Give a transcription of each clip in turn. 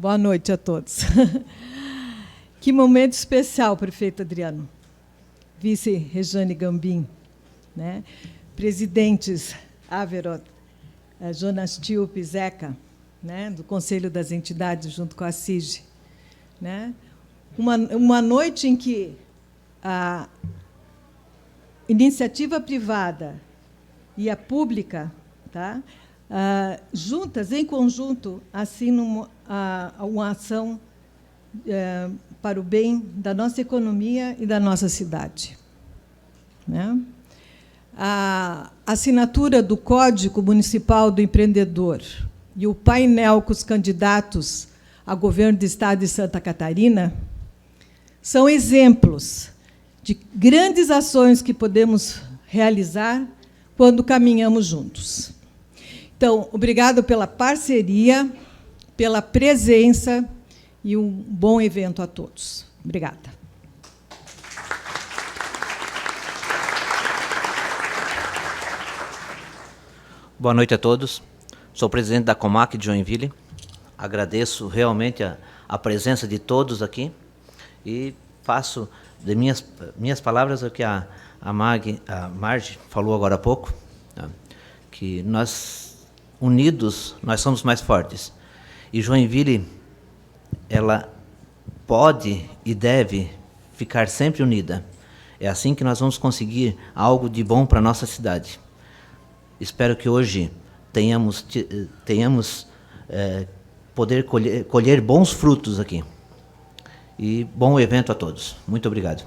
Boa noite a todos. Que momento especial, prefeito Adriano. Vice Rejane Gambim, né? Presidentes Averot, Jonas Tilpe, Zeca, né? Do Conselho das Entidades, junto com a CIG. Né? Uma noite em que a iniciativa privada e a pública, tá? Juntas, em conjunto, assinam uma ação para o bem da nossa economia e da nossa cidade. Né? A assinatura do Código Municipal do Empreendedor e o painel com os candidatos a governo do Estado de Santa Catarina são exemplos de grandes ações que podemos realizar quando caminhamos juntos. Então, obrigado pela parceria, pela presença e um bom evento a todos. Obrigada. Boa noite a todos. Sou o presidente da Comac de Joinville. Agradeço realmente a presença de todos aqui e faço de minhas palavras o que a Marge falou agora há pouco, tá? Que nós, unidos, nós somos mais fortes. E Joinville, ela pode e deve ficar sempre unida. É assim que nós vamos conseguir algo de bom para a nossa cidade. Espero que hoje tenhamos poder colher bons frutos aqui. E bom evento a todos. Muito obrigado.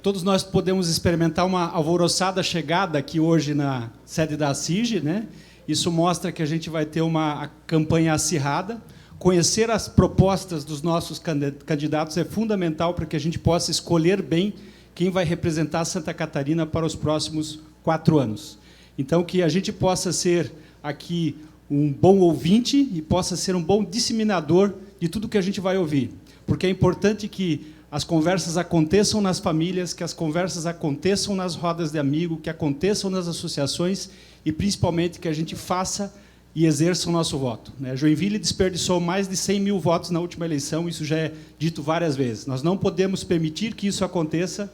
Todos nós podemos experimentar uma alvoroçada chegada aqui hoje na sede da CIG, né? Isso mostra que a gente vai ter uma campanha acirrada. Conhecer as propostas dos nossos candidatos é fundamental para que a gente possa escolher bem quem vai representar Santa Catarina para os próximos 4 anos. Então, que a gente possa ser aqui um bom ouvinte e possa ser um bom disseminador de tudo que a gente vai ouvir. Porque é importante que as conversas aconteçam nas famílias, que as conversas aconteçam nas rodas de amigo, que aconteçam nas associações e, principalmente, que a gente faça e exerça o nosso voto. Joinville desperdiçou mais de 100 mil votos na última eleição, isso já é dito várias vezes. Nós não podemos permitir que isso aconteça.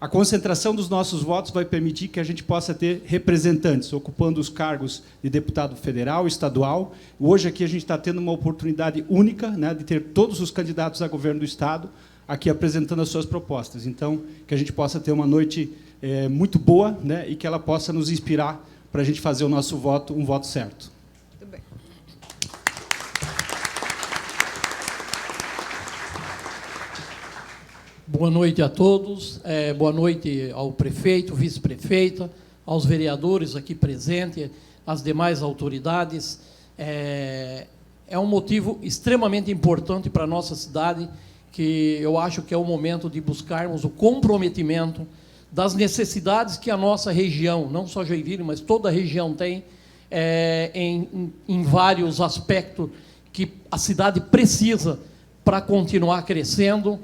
A concentração dos nossos votos vai permitir que a gente possa ter representantes ocupando os cargos de deputado federal, estadual. Hoje aqui a gente está tendo uma oportunidade única, né, de ter todos os candidatos a governo do Estado aqui apresentando as suas propostas. Então, que a gente possa ter uma noite muito boa, né, e que ela possa nos inspirar para a gente fazer o nosso voto um voto certo. Muito bem. Boa noite a todos, boa noite ao prefeito, vice-prefeita, aos vereadores aqui presentes, às demais autoridades. É um motivo extremamente importante para a nossa cidade, que eu acho que é o momento de buscarmos o comprometimento das necessidades que a nossa região, não só Joinville, mas toda a região tem, em vários aspectos que a cidade precisa para continuar crescendo,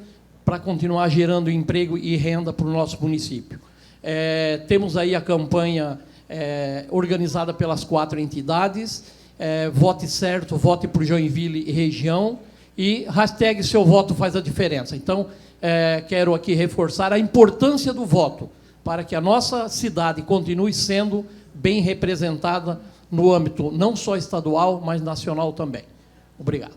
para continuar gerando emprego e renda para o nosso município. Temos aí a campanha organizada pelas 4 entidades, vote certo, vote por Joinville e região, e hashtag seu voto faz a diferença. Então, quero aqui reforçar a importância do voto para que a nossa cidade continue sendo bem representada no âmbito não só estadual, mas nacional também. Obrigado.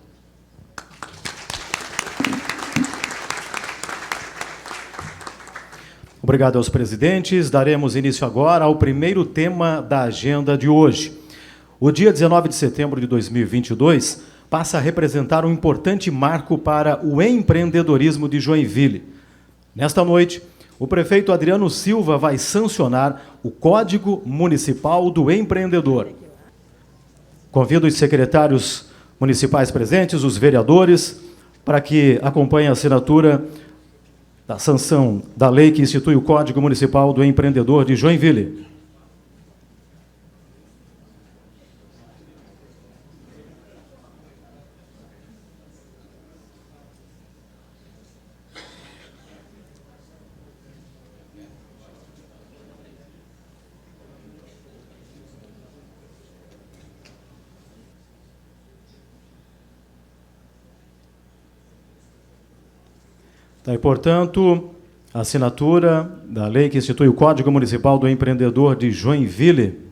Obrigado aos presidentes. Daremos início agora ao primeiro tema da agenda de hoje. O dia 19 de setembro de 2022 passa a representar um importante marco para o empreendedorismo de Joinville. Nesta noite, o prefeito Adriano Silva vai sancionar o Código Municipal do Empreendedor. Convido os secretários municipais presentes, os vereadores, para que acompanhem a assinatura da sanção da lei que institui o Código Municipal do Empreendedor de Joinville. Daí, portanto, a assinatura da lei que institui o Código Municipal do Empreendedor de Joinville.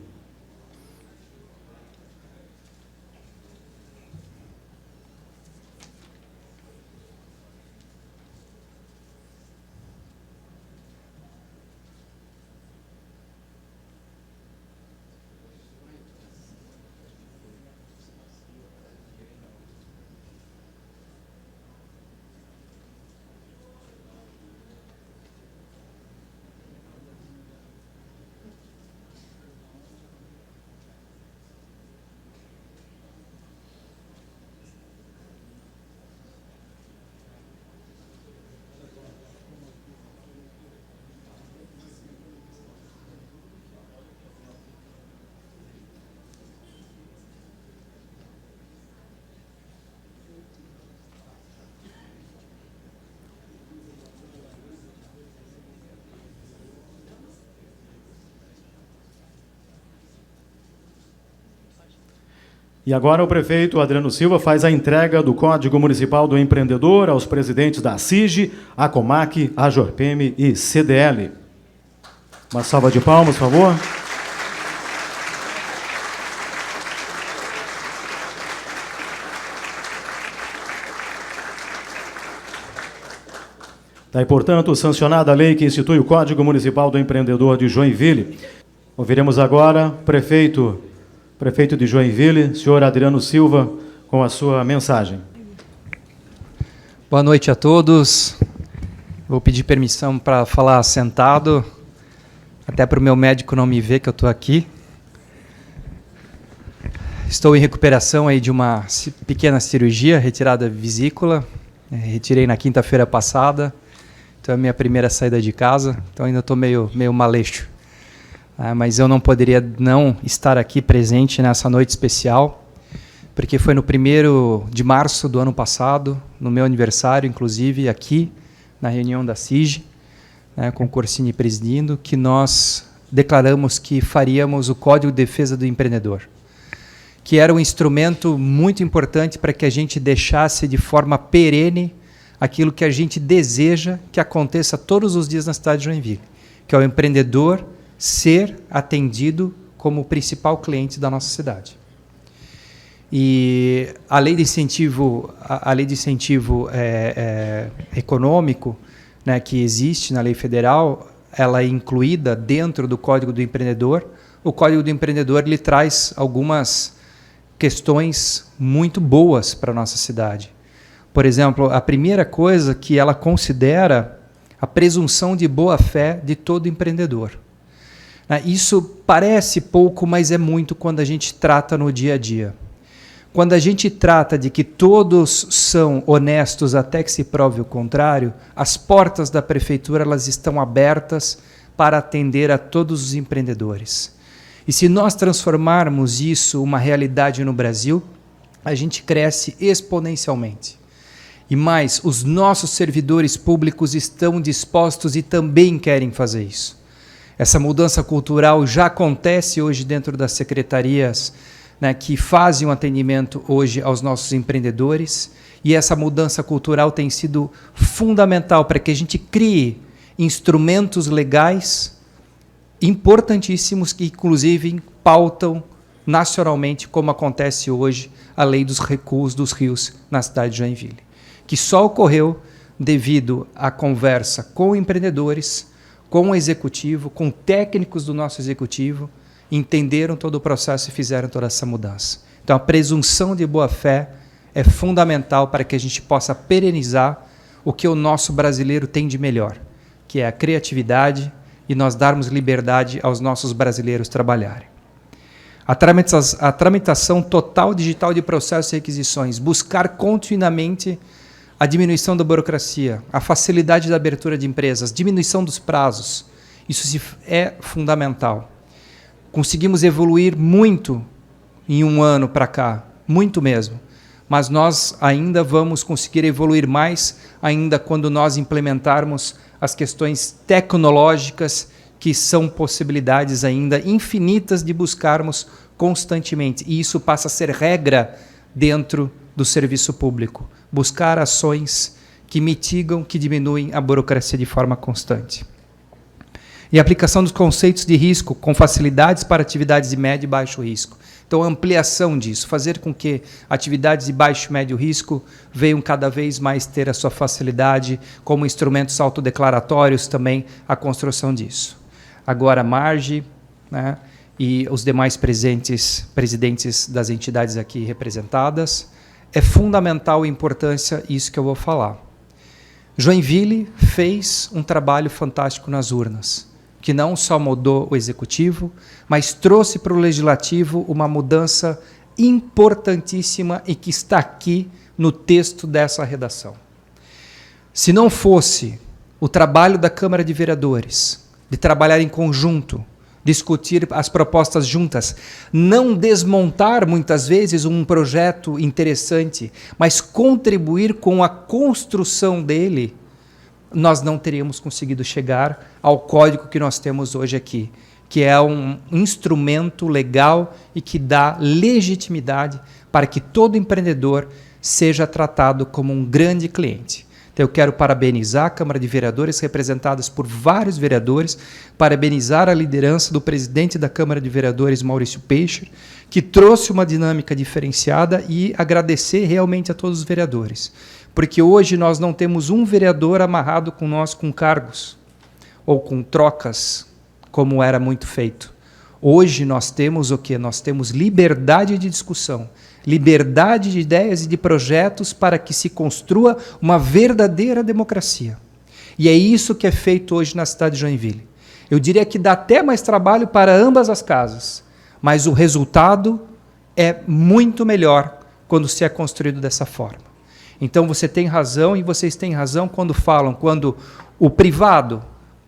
E agora o prefeito Adriano Silva faz a entrega do Código Municipal do Empreendedor aos presidentes da CIG, ACOMAC, AJORPEM e CDL. Uma salva de palmas, por favor. Daí, portanto, sancionada a lei que institui o Código Municipal do Empreendedor de Joinville. Ouviremos agora o prefeito de Joinville, senhor Adriano Silva, com a sua mensagem. Boa noite a todos. Vou pedir permissão para falar sentado, até para o meu médico não me ver que eu estou aqui. Estou em recuperação aí de uma pequena cirurgia, retirada vesícula. Retirei na quinta-feira passada. Então é a minha primeira saída de casa, então ainda estou meio maleixo. Mas eu não poderia não estar aqui presente nessa noite especial, porque foi no 1º de março do ano passado, no meu aniversário, inclusive, aqui, na reunião da CIG, com o Corsini presidindo, que nós declaramos que faríamos o Código de Defesa do Empreendedor, que era um instrumento muito importante para que a gente deixasse de forma perene aquilo que a gente deseja que aconteça todos os dias na cidade de Joinville, que é o empreendedor ser atendido como o principal cliente da nossa cidade. E a lei de incentivo, econômico, né, que existe na lei federal, ela é incluída dentro do Código do Empreendedor. O Código do Empreendedor ele traz algumas questões muito boas para a nossa cidade. Por exemplo, a primeira coisa que ela considera a presunção de boa-fé de todo empreendedor. Isso parece pouco, mas é muito quando a gente trata no dia a dia. Quando a gente trata de que todos são honestos até que se prove o contrário, as portas da prefeitura elas estão abertas para atender a todos os empreendedores. E se nós transformarmos isso uma realidade no Brasil, a gente cresce exponencialmente. E mais, os nossos servidores públicos estão dispostos e também querem fazer isso. Essa mudança cultural já acontece hoje dentro das secretarias, né, que fazem um atendimento hoje aos nossos empreendedores, e essa mudança cultural tem sido fundamental para que a gente crie instrumentos legais importantíssimos que, inclusive, pautam nacionalmente, como acontece hoje, a lei dos recuos dos rios na cidade de Joinville, que só ocorreu devido à conversa com empreendedores, com o executivo, com técnicos do nosso executivo, entenderam todo o processo e fizeram toda essa mudança. Então, a presunção de boa-fé é fundamental para que a gente possa perenizar o que o nosso brasileiro tem de melhor, que é a criatividade e nós darmos liberdade aos nossos brasileiros trabalharem. A tramitação total digital de processos e requisições, buscar continuamente a diminuição da burocracia, a facilidade da abertura de empresas, diminuição dos prazos, isso é fundamental. Conseguimos evoluir muito em um ano para cá, muito mesmo, mas nós ainda vamos conseguir evoluir mais ainda quando nós implementarmos as questões tecnológicas, que são possibilidades ainda infinitas de buscarmos constantemente, e isso passa a ser regra dentro do serviço público. Buscar ações que mitigam, que diminuem a burocracia de forma constante. E a aplicação dos conceitos de risco com facilidades para atividades de médio e baixo risco. Então, a ampliação disso, fazer com que atividades de baixo e médio risco venham cada vez mais ter a sua facilidade, como instrumentos autodeclaratórios também, a construção disso. Agora, a Marge, né, e os demais presidentes das entidades aqui representadas, é fundamental a importância isso que eu vou falar. Joinville fez um trabalho fantástico nas urnas, que não só mudou o executivo, mas trouxe para o legislativo uma mudança importantíssima e que está aqui no texto dessa redação. Se não fosse o trabalho da Câmara de Vereadores, de trabalhar em conjunto, discutir as propostas juntas, não desmontar muitas vezes um projeto interessante, mas contribuir com a construção dele, nós não teríamos conseguido chegar ao código que nós temos hoje aqui, que é um instrumento legal e que dá legitimidade para que todo empreendedor seja tratado como um grande cliente. Então, eu quero parabenizar a Câmara de Vereadores, representadas por vários vereadores, parabenizar a liderança do presidente da Câmara de Vereadores, Maurício Peixe, que trouxe uma dinâmica diferenciada, e agradecer realmente a todos os vereadores. Porque hoje nós não temos um vereador amarrado com nós com cargos ou com trocas, como era muito feito. Hoje nós temos o quê? Nós temos liberdade de discussão, liberdade de ideias e de projetos para que se construa uma verdadeira democracia. E é isso que é feito hoje na cidade de Joinville. Eu diria que dá até mais trabalho para ambas as casas, mas o resultado é muito melhor quando se é construído dessa forma. Então você tem razão, e vocês têm razão quando falam, quando o privado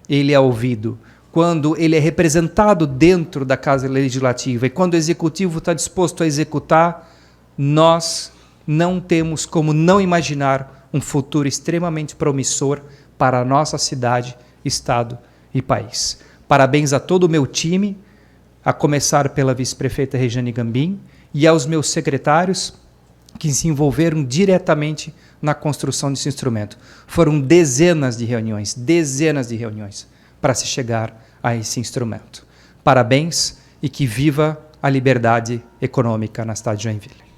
ele é ouvido, quando ele é representado dentro da Casa Legislativa e quando o Executivo está disposto a executar, nós não temos como não imaginar um futuro extremamente promissor para a nossa cidade, estado e país. Parabéns a todo o meu time, a começar pela vice-prefeita Regiane Gambim e aos meus secretários que se envolveram diretamente na construção desse instrumento. Foram dezenas de reuniões para se chegar a esse instrumento. Parabéns e que viva a liberdade econômica na cidade de Joinville.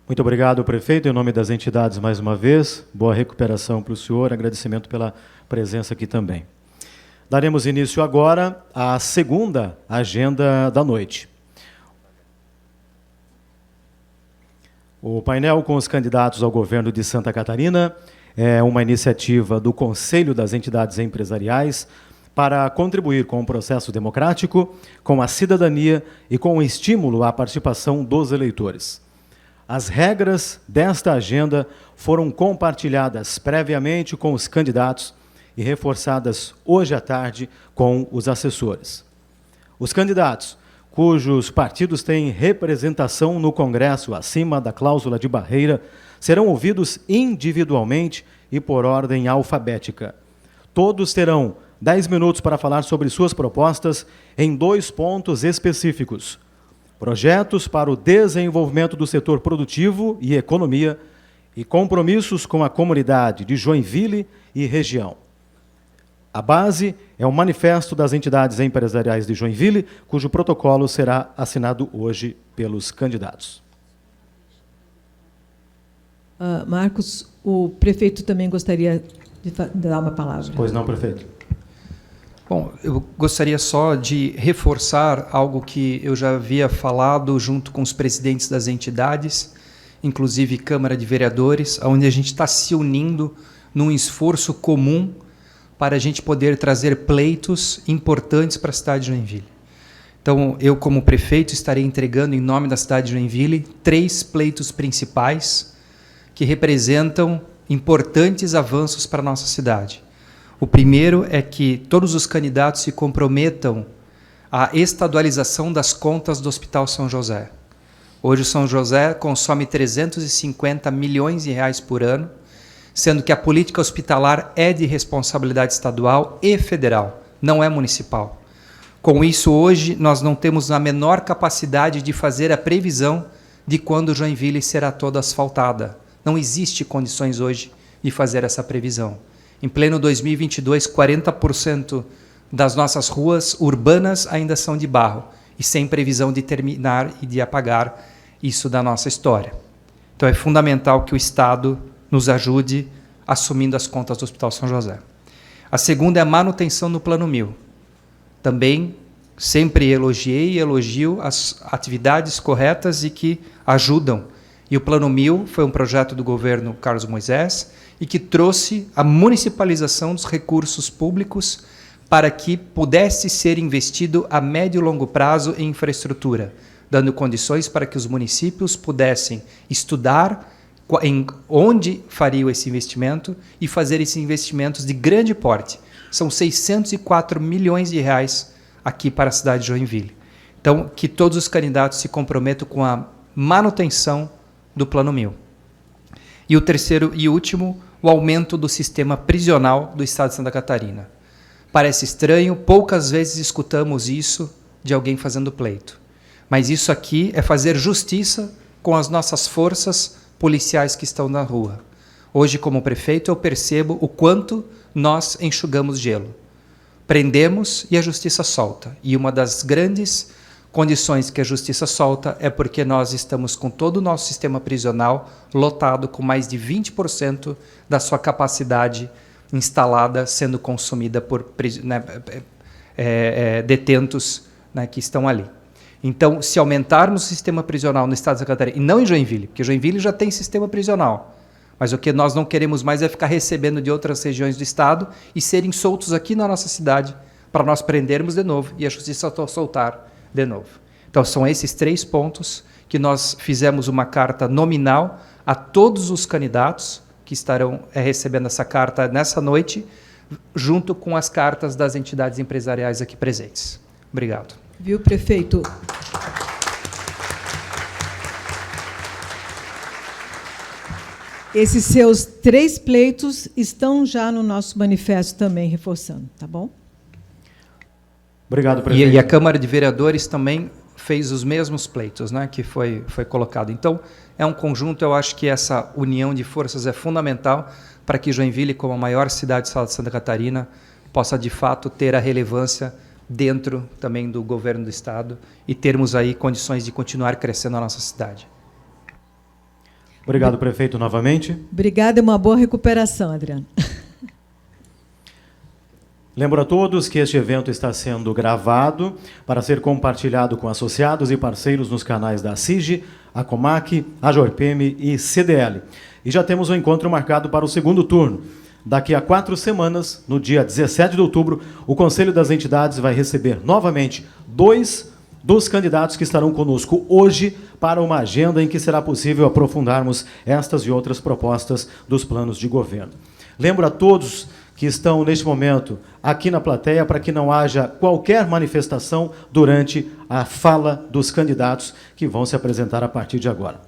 Muito obrigado, prefeito. Em nome das entidades, mais uma vez, boa recuperação para o senhor, agradecimento pela presença aqui também. Daremos início agora à segunda agenda da noite. O painel com os candidatos ao governo de Santa Catarina é uma iniciativa do Conselho das Entidades Empresariais para contribuir com o processo democrático, com a cidadania e com o estímulo à participação dos eleitores. As regras desta agenda foram compartilhadas previamente com os candidatos e reforçadas hoje à tarde com os assessores. Os candidatos, cujos partidos têm representação no Congresso acima da cláusula de barreira, serão ouvidos individualmente e por ordem alfabética. Todos terão 10 minutos para falar sobre suas propostas em 2 pontos específicos: projetos para o desenvolvimento do setor produtivo e economia e compromissos com a comunidade de Joinville e região. A base é o Manifesto das Entidades Empresariais de Joinville, cujo protocolo será assinado hoje pelos candidatos. Marcos, o prefeito também gostaria de dar uma palavra. Pois não, prefeito. Bom, eu gostaria só de reforçar algo que eu já havia falado junto com os presidentes das entidades, inclusive Câmara de Vereadores, onde a gente está se unindo num esforço comum para a gente poder trazer pleitos importantes para a cidade de Joinville. Então, eu, como prefeito, estarei entregando, em nome da cidade de Joinville, 3 pleitos principais que representam importantes avanços para a nossa cidade. O primeiro é que todos os candidatos se comprometam à estadualização das contas do Hospital São José. Hoje o São José consome 350 milhões de reais por ano, sendo que a política hospitalar é de responsabilidade estadual e federal, não é municipal. Com isso, hoje, nós não temos a menor capacidade de fazer a previsão de quando Joinville será toda asfaltada. Não existe condições hoje de fazer essa previsão. Em pleno 2022, 40% das nossas ruas urbanas ainda são de barro, e sem previsão de terminar e de apagar isso da nossa história. Então, é fundamental que o Estado nos ajude assumindo as contas do Hospital São José. A segunda é a manutenção no Plano 1000. Também sempre elogiei e elogio as atividades corretas e que ajudam. E o Plano 1000 foi um projeto do governo Carlos Moisés e que trouxe a municipalização dos recursos públicos para que pudesse ser investido a médio e longo prazo em infraestrutura, dando condições para que os municípios pudessem estudar onde fariam esse investimento e fazer esses investimentos de grande porte. São 604 milhões de reais aqui para a cidade de Joinville. Então, que todos os candidatos se comprometam com a manutenção do Plano 1000. E o terceiro e último, o aumento do sistema prisional do Estado de Santa Catarina. Parece estranho, poucas vezes escutamos isso de alguém fazendo pleito. Mas isso aqui é fazer justiça com as nossas forças policiais que estão na rua. Hoje, como prefeito, eu percebo o quanto nós enxugamos gelo. Prendemos e a justiça solta. E uma das grandes condições que a justiça solta é porque nós estamos com todo o nosso sistema prisional lotado, com mais de 20% da sua capacidade instalada sendo consumida por detentos, né, que estão ali. Então, se aumentarmos o sistema prisional no Estado de Santa Catarina, e não em Joinville, porque Joinville já tem sistema prisional, mas o que nós não queremos mais é ficar recebendo de outras regiões do Estado e serem soltos aqui na nossa cidade para nós prendermos de novo e a justiça soltar de novo. Então, são esses 3 pontos que nós fizemos uma carta nominal a todos os candidatos que estarão recebendo essa carta nessa noite, junto com as cartas das entidades empresariais aqui presentes. Obrigado. Viu, prefeito? Esses seus 3 pleitos estão já no nosso manifesto também, reforçando, tá bom? Obrigado, prefeito. E a Câmara de Vereadores também fez os mesmos pleitos, né, que foi colocado. Então, é um conjunto, eu acho que essa união de forças é fundamental para que Joinville, como a maior cidade do Estado de Santa Catarina, possa, de fato, ter a relevância dentro também do governo do Estado e termos aí condições de continuar crescendo a nossa cidade. Obrigado, prefeito, novamente. Obrigada, é uma boa recuperação, Adriano. Lembro a todos que este evento está sendo gravado para ser compartilhado com associados e parceiros nos canais da CIG, a Comac, a Jorpem e CDL. E já temos um encontro marcado para o segundo turno. Daqui a 4 semanas, no dia 17 de outubro, o Conselho das Entidades vai receber novamente 2 dos candidatos que estarão conosco hoje para uma agenda em que será possível aprofundarmos estas e outras propostas dos planos de governo. Lembro a todos que estão, neste momento, aqui na plateia, para que não haja qualquer manifestação durante a fala dos candidatos que vão se apresentar a partir de agora.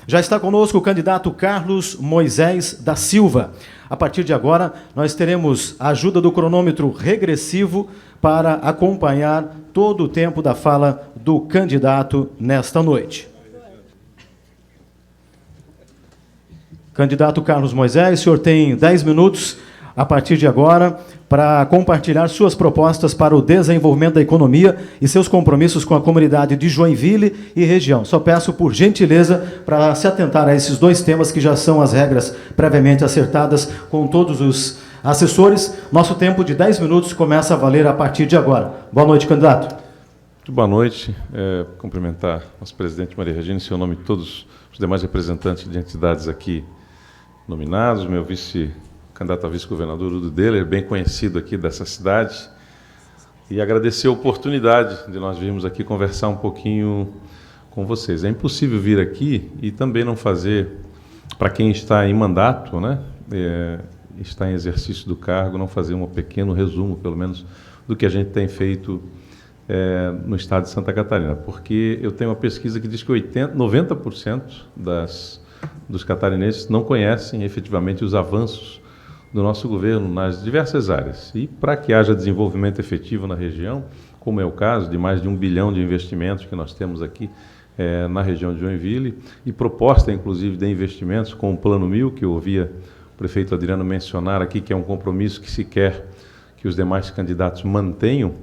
Já está conosco o candidato Carlos Moisés da Silva. A partir de agora, nós teremos a ajuda do cronômetro regressivo para acompanhar todo o tempo da fala do candidato nesta noite. Candidato Carlos Moisés, o senhor tem 10 minutos a partir de agora para compartilhar suas propostas para o desenvolvimento da economia e seus compromissos com a comunidade de Joinville e região. Só peço, por gentileza, para se atentar a esses 2 temas que já são as regras previamente acertadas com todos os assessores. Nosso tempo de 10 minutos começa a valer a partir de agora. Boa noite, candidato. Muito boa noite. Cumprimentar nosso presidente Maria Regina, em seu nome de todos os demais representantes de entidades aqui nominados, meu candidato a vice-governador, Udo Deller, bem conhecido aqui dessa cidade, e agradecer a oportunidade de nós virmos aqui conversar um pouquinho com vocês. É impossível vir aqui e também não fazer, para quem está em mandato, né, está em exercício do cargo, não fazer um pequeno resumo, pelo menos, do que a gente tem feito no estado de Santa Catarina, porque eu tenho uma pesquisa que diz que 90% dos catarinenses não conhecem efetivamente os avanços do nosso governo nas diversas áreas. E para que haja desenvolvimento efetivo na região, como é o caso de mais de 1 bilhão de investimentos que nós temos aqui na região de Joinville, e proposta, inclusive, de investimentos com o Plano 1000, que eu ouvia o prefeito Adriano mencionar aqui, que é um compromisso que se quer que os demais candidatos mantenham,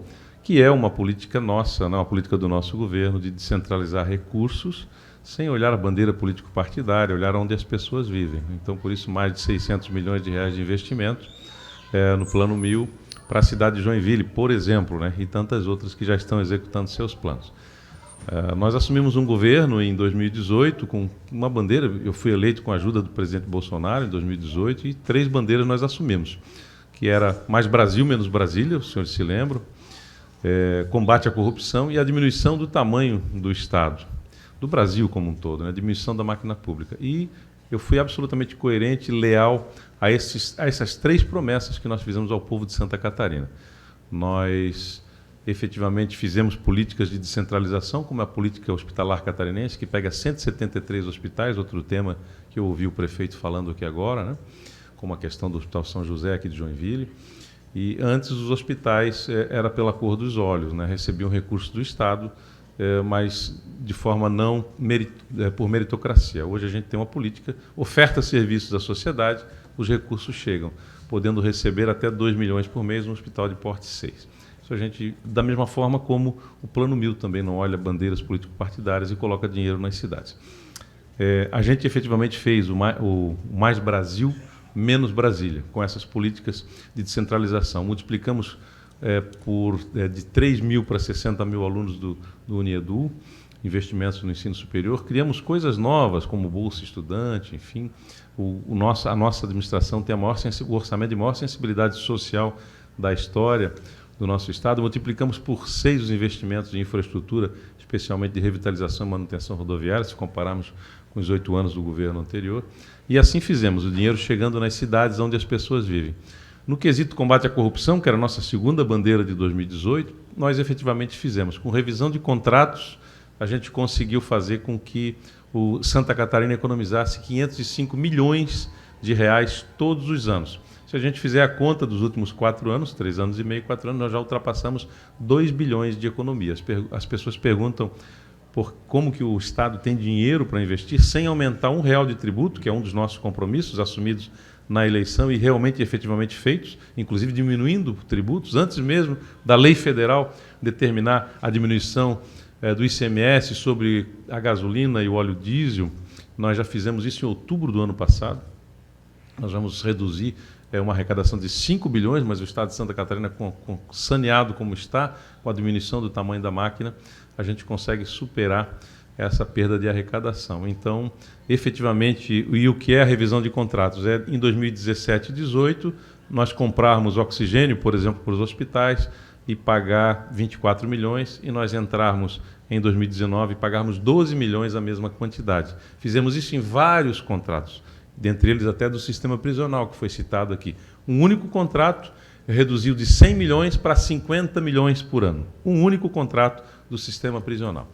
que é uma política nossa, uma política do nosso governo, de descentralizar recursos, sem olhar a bandeira político-partidária, olhar onde as pessoas vivem. Então, por isso, mais de 600 milhões de reais de investimento no Plano 1000 para a cidade de Joinville, por exemplo, né, e tantas outras que já estão executando seus planos. Nós assumimos um governo em 2018 com uma bandeira, eu fui eleito com a ajuda do presidente Bolsonaro em 2018, e 3 bandeiras nós assumimos, que era mais Brasil, menos Brasília, os senhores se lembram, combate à corrupção e a diminuição do tamanho do Estado, do Brasil como um todo, né, a diminuição da máquina pública. E eu fui absolutamente coerente e leal a essas 3 promessas que nós fizemos ao povo de Santa Catarina. Nós efetivamente fizemos políticas de descentralização, como a política hospitalar catarinense, que pega 173 hospitais, outro tema que eu ouvi o prefeito falando aqui agora, né? Como a questão do Hospital São José aqui de Joinville. E antes os hospitais era pela cor dos olhos, né? Recebiam recursos do Estado, mas de forma não por meritocracia. Hoje a gente tem uma política, oferta serviços à sociedade, os recursos chegam, podendo receber até 2 milhões por mês no hospital de porte 6. Isso a gente, da mesma forma como o Plano 1000 também não olha bandeiras político-partidárias e coloca dinheiro nas cidades. A gente efetivamente fez o Mais Brasil, menos Brasília, com essas políticas de descentralização. Multiplicamos de 3 mil para 60 mil alunos do Uniedu, investimentos no ensino superior. Criamos coisas novas, como Bolsa Estudante, enfim. A nossa administração tem o orçamento de maior sensibilidade social da história do nosso Estado. Multiplicamos por 6 os investimentos de infraestrutura, especialmente de revitalização e manutenção rodoviária, se compararmos com os 8 anos do governo anterior. E assim fizemos, o dinheiro chegando nas cidades onde as pessoas vivem. No quesito combate à corrupção, que era a nossa segunda bandeira de 2018, nós efetivamente fizemos. Com revisão de contratos, a gente conseguiu fazer com que o Santa Catarina economizasse 505 milhões de reais todos os anos. Se a gente fizer a conta dos últimos 4 anos, 3 anos e meio, 4 anos, nós já ultrapassamos 2 bilhões de economia. As pessoas perguntam por como que o Estado tem dinheiro para investir sem aumentar R$1 de tributo, que é um dos nossos compromissos assumidos na eleição e realmente e efetivamente feitos, inclusive diminuindo tributos, antes mesmo da lei federal determinar a diminuição do ICMS sobre a gasolina e o óleo diesel. Nós já fizemos isso em outubro do ano passado. Nós vamos reduzir uma arrecadação de 5 bilhões, mas o Estado de Santa Catarina, saneado como está, com a diminuição do tamanho da máquina, a gente consegue superar essa perda de arrecadação. Então, efetivamente, e o que é a revisão de contratos? Em 2017 e 2018, nós comprarmos oxigênio, por exemplo, para os hospitais, e pagar 24 milhões, e nós entrarmos em 2019 e pagarmos 12 milhões a mesma quantidade. Fizemos isso em vários contratos, dentre eles até do sistema prisional, que foi citado aqui. Um único contrato reduziu de 100 milhões para 50 milhões por ano. Um único contrato do sistema prisional.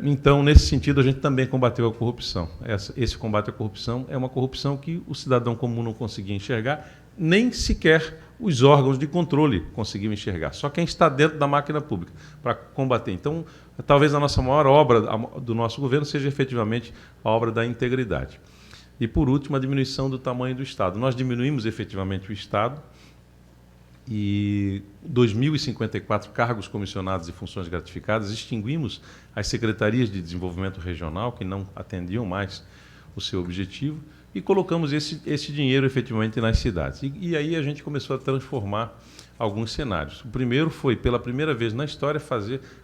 Então, nesse sentido, a gente também combateu a corrupção. Esse combate à corrupção é uma corrupção que o cidadão comum não conseguia enxergar, nem sequer os órgãos de controle conseguiam enxergar. Só quem está dentro da máquina pública para combater. Então, talvez a nossa maior obra do nosso governo seja efetivamente a obra da integridade. E, por último, a diminuição do tamanho do Estado. Nós diminuímos efetivamente o Estado e 2.054 cargos comissionados e funções gratificadas, extinguimos as secretarias de desenvolvimento regional, que não atendiam mais o seu objetivo, e colocamos esse dinheiro efetivamente nas cidades. E aí a gente começou a transformar alguns cenários. O primeiro foi, pela primeira vez na história,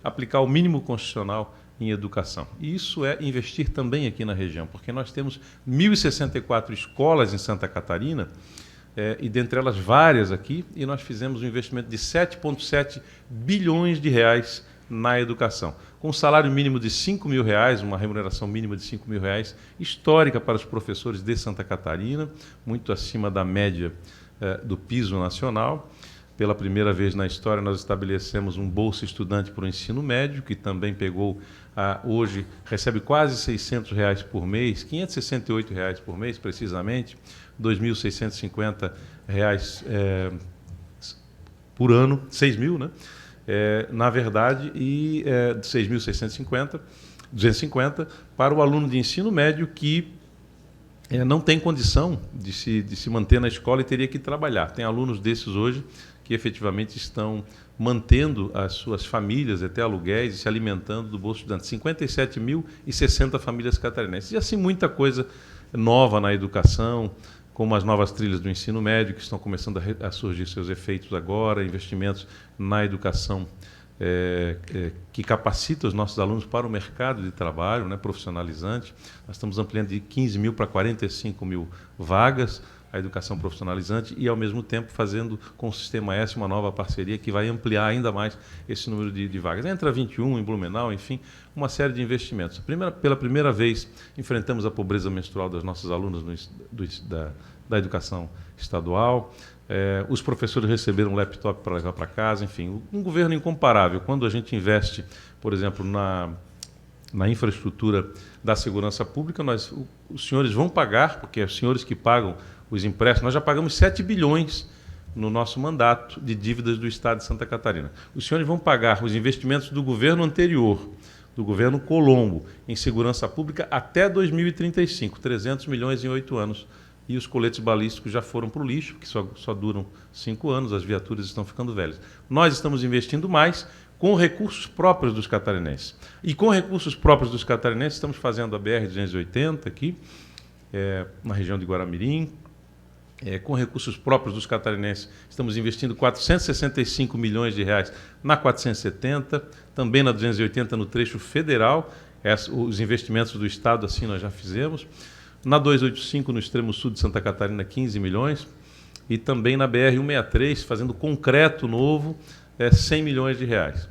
aplicar o mínimo constitucional em educação. E isso é investir também aqui na região, porque nós temos 1.064 escolas em Santa Catarina, e dentre elas várias aqui, e nós fizemos um investimento de 7,7 bilhões de reais na educação, com um salário mínimo de R$5.000, uma remuneração mínima de R$5.000, histórica para os professores de Santa Catarina, muito acima da média do piso nacional. Pela primeira vez na história, nós estabelecemos um Bolsa Estudante para o ensino médio, que também hoje recebe quase R$600 por mês, R$568 por mês, precisamente, R$2.650 por ano, 6 mil, né? na verdade, de 6.250 para o aluno de ensino médio que não tem condição de se manter na escola e teria que trabalhar. Tem alunos desses hoje que efetivamente estão mantendo as suas famílias, até aluguéis, e se alimentando do bolso estudante. 57.060 famílias catarinenses. E assim muita coisa nova na educação, como as novas trilhas do ensino médio, que estão começando a surgir seus efeitos agora, investimentos na educação que capacita os nossos alunos para o mercado de trabalho, né, profissionalizante. Nós estamos ampliando de 15 mil para 45 mil vagas a educação profissionalizante e, ao mesmo tempo, fazendo com o Sistema S uma nova parceria que vai ampliar ainda mais esse número de vagas. Entra 21 em Blumenau, enfim, uma série de investimentos. Pela primeira vez, enfrentamos a pobreza menstrual das nossas alunas da educação estadual. Os professores receberam um laptop para levar para casa, enfim, um governo incomparável. Quando a gente investe, por exemplo, na infraestrutura da segurança pública, os senhores vão pagar, porque é os senhores que pagam os empréstimos. Nós já pagamos 7 bilhões no nosso mandato de dívidas do Estado de Santa Catarina. Os senhores vão pagar os investimentos do governo anterior, do governo Colombo, em segurança pública até 2035, 300 milhões em 8 anos. E os coletes balísticos já foram para o lixo, que só duram 5 anos, as viaturas estão ficando velhas. Nós estamos investindo mais com recursos próprios dos catarinenses. E com recursos próprios dos catarinenses, estamos fazendo a BR-280 aqui, na região de Guaramirim. Com recursos próprios dos catarinenses, estamos investindo 465 milhões de reais na 470, também na 280 no trecho federal. Os investimentos do Estado, assim, nós já fizemos. Na 285, no extremo sul de Santa Catarina, 15 milhões. E também na BR-163, fazendo concreto novo, 100 milhões de reais.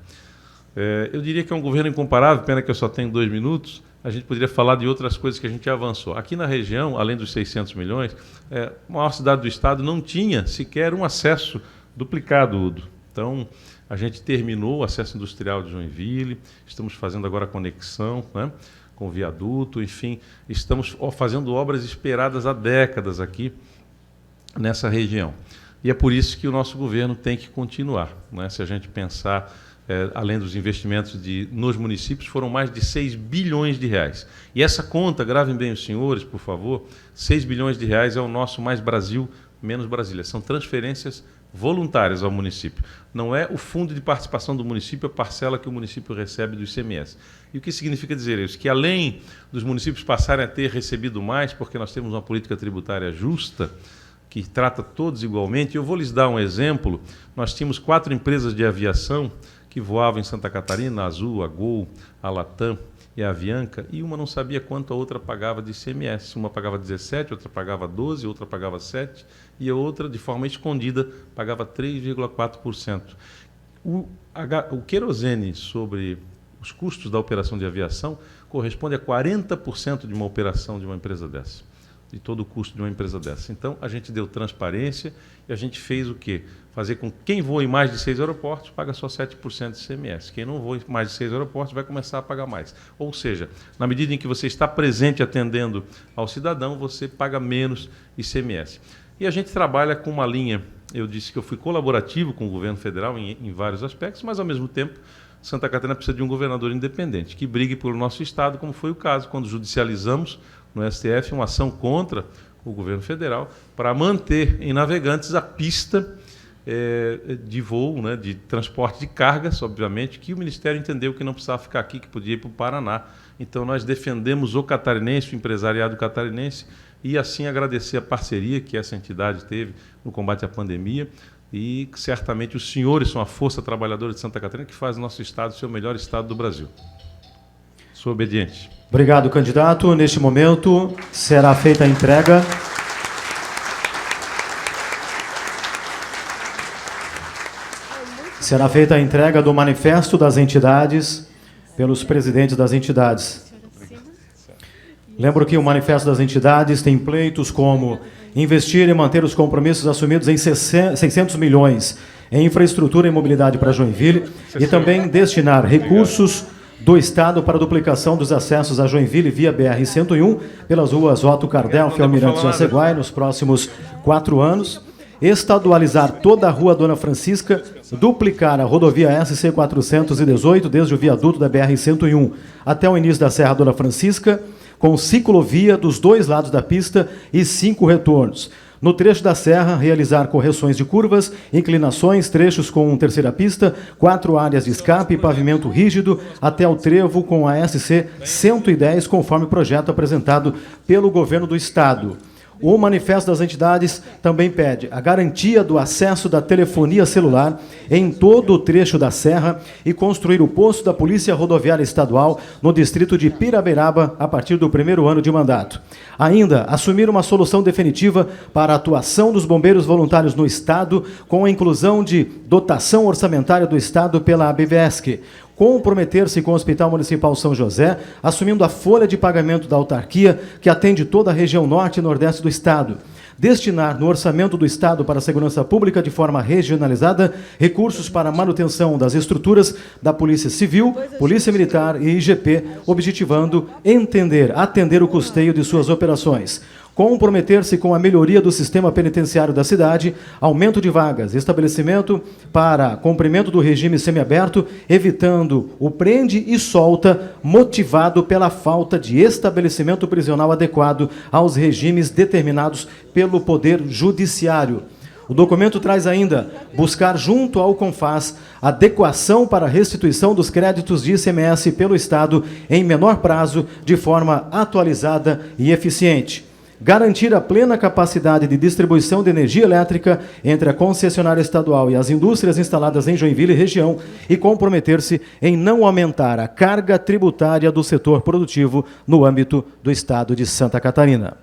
Eu diria que é um governo incomparável, pena que eu só tenho 2 minutos. A gente poderia falar de outras coisas que a gente avançou. Aqui na região, além dos 600 milhões, a maior cidade do Estado não tinha sequer um acesso duplicado, Udo. Então, a gente terminou o acesso industrial de Joinville, estamos fazendo agora a conexão, né, com o viaduto, enfim, estamos fazendo obras esperadas há décadas aqui nessa região. E é por isso que o nosso governo tem que continuar, né? Se a gente pensar, além dos investimentos nos municípios, foram mais de 6 bilhões de reais. E essa conta, gravem bem os senhores, por favor, 6 bilhões de reais é o nosso Mais Brasil, Menos Brasília. São transferências voluntárias ao município. Não é o fundo de participação do município, a parcela que o município recebe do ICMS. E o que significa dizer isso? Que além dos municípios passarem a ter recebido mais, porque nós temos uma política tributária justa, que trata todos igualmente, eu vou lhes dar um exemplo. Nós tínhamos 4 empresas de aviação que voavam em Santa Catarina, a Azul, a Gol, a Latam e a Avianca, e uma não sabia quanto a outra pagava de ICMS. Uma pagava 17, outra pagava 12, outra pagava 7, e a outra, de forma escondida, pagava 3,4%. O querosene sobre os custos da operação de aviação corresponde a 40% de uma operação de uma empresa dessa, de todo o custo de uma empresa dessa. Então, a gente deu transparência e a gente fez o quê? Fazer com que quem voa em mais de 6 aeroportos paga só 7% de ICMS. Quem não voa em mais de 6 aeroportos vai começar a pagar mais. Ou seja, na medida em que você está presente atendendo ao cidadão, você paga menos ICMS. E a gente trabalha com uma linha, eu disse que eu fui colaborativo com o governo federal em vários aspectos, mas, ao mesmo tempo, Santa Catarina precisa de um governador independente, que brigue pelo nosso Estado, como foi o caso, quando judicializamos no STF uma ação contra o governo federal para manter em Navegantes a pista de voo, né, de transporte de cargas, obviamente, que o Ministério entendeu que não precisava ficar aqui, que podia ir para o Paraná. Então, nós defendemos o catarinense, o empresariado catarinense, e assim agradecer a parceria que essa entidade teve no combate à pandemia, e certamente os senhores são a força trabalhadora de Santa Catarina que faz o nosso Estado ser o melhor Estado do Brasil. Sou obediente. Obrigado, candidato. Neste momento, será feita a entrega. Será feita a entrega do manifesto das entidades pelos presidentes das entidades. Lembro que o manifesto das entidades tem pleitos como investir e manter os compromissos assumidos em 600 milhões em infraestrutura e mobilidade para Joinville e também destinar recursos do Estado para a duplicação dos acessos a Joinville via BR-101 pelas ruas Otto Cardelf e Almirante Jaceguai nos próximos 4 anos. estadualizar toda a Rua Dona Francisca, duplicar a rodovia SC-418 desde o viaduto da BR-101 até o início da Serra Dona Francisca, com ciclovia dos dois lados da pista e 5 retornos. No trecho da serra, realizar correções de curvas, inclinações, trechos com terceira pista, 4 áreas de escape e pavimento rígido até o trevo com a SC 110, conforme o projeto apresentado pelo Governo do Estado. O manifesto das entidades também pede a garantia do acesso da telefonia celular em todo o trecho da serra e construir o posto da Polícia Rodoviária Estadual no distrito de Pirabeiraba a partir do primeiro ano de mandato. Ainda, assumir uma solução definitiva para a atuação dos bombeiros voluntários no Estado, com a inclusão de dotação orçamentária do Estado pela ABVESC. Comprometer-se com o Hospital Municipal São José, assumindo a folha de pagamento da autarquia, que atende toda a região norte e nordeste do Estado. Destinar no orçamento do Estado para a segurança pública de forma regionalizada recursos para a manutenção das estruturas da Polícia Civil, Polícia Militar e IGP, objetivando atender o custeio de suas operações. Comprometer-se com a melhoria do sistema penitenciário da cidade, aumento de vagas, estabelecimento para cumprimento do regime semiaberto, evitando o prende e solta motivado pela falta de estabelecimento prisional adequado aos regimes determinados pelo Poder Judiciário. O documento traz ainda buscar junto ao CONFAS adequação para a restituição dos créditos de ICMS pelo Estado em menor prazo, de forma atualizada e eficiente. Garantir a plena capacidade de distribuição de energia elétrica entre a concessionária estadual e as indústrias instaladas em Joinville e região e comprometer-se em não aumentar a carga tributária do setor produtivo no âmbito do Estado de Santa Catarina.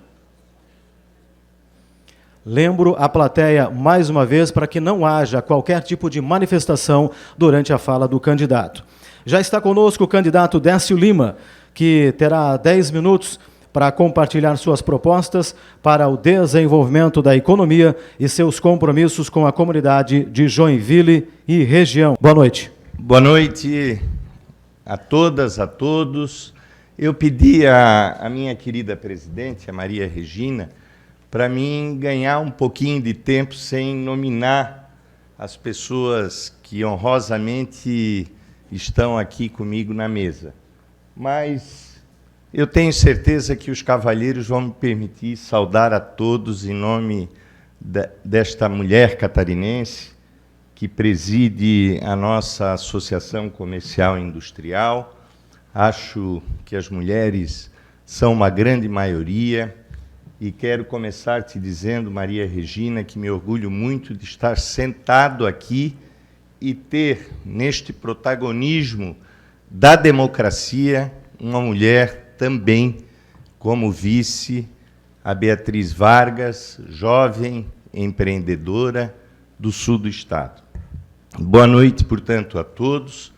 Lembro a plateia, mais uma vez, para que não haja qualquer tipo de manifestação durante a fala do candidato. Já está conosco o candidato Décio Lima, que terá 10 minutos para compartilhar suas propostas para o desenvolvimento da economia e seus compromissos com a comunidade de Joinville e região. Boa noite. Boa noite a todas, a todos. Eu pedi à minha querida presidente, a Maria Regina, para mim ganhar um pouquinho de tempo sem nominar as pessoas que honrosamente estão aqui comigo na mesa. Mas eu tenho certeza que os cavalheiros vão me permitir saudar a todos em nome desta mulher catarinense que preside a nossa Associação Comercial e Industrial. Acho que as mulheres são uma grande maioria e quero começar te dizendo, Maria Regina, que me orgulho muito de estar sentado aqui e ter, neste protagonismo da democracia, uma mulher também como vice, a Beatriz Vargas, jovem empreendedora do sul do estado. Boa noite, portanto, a todos.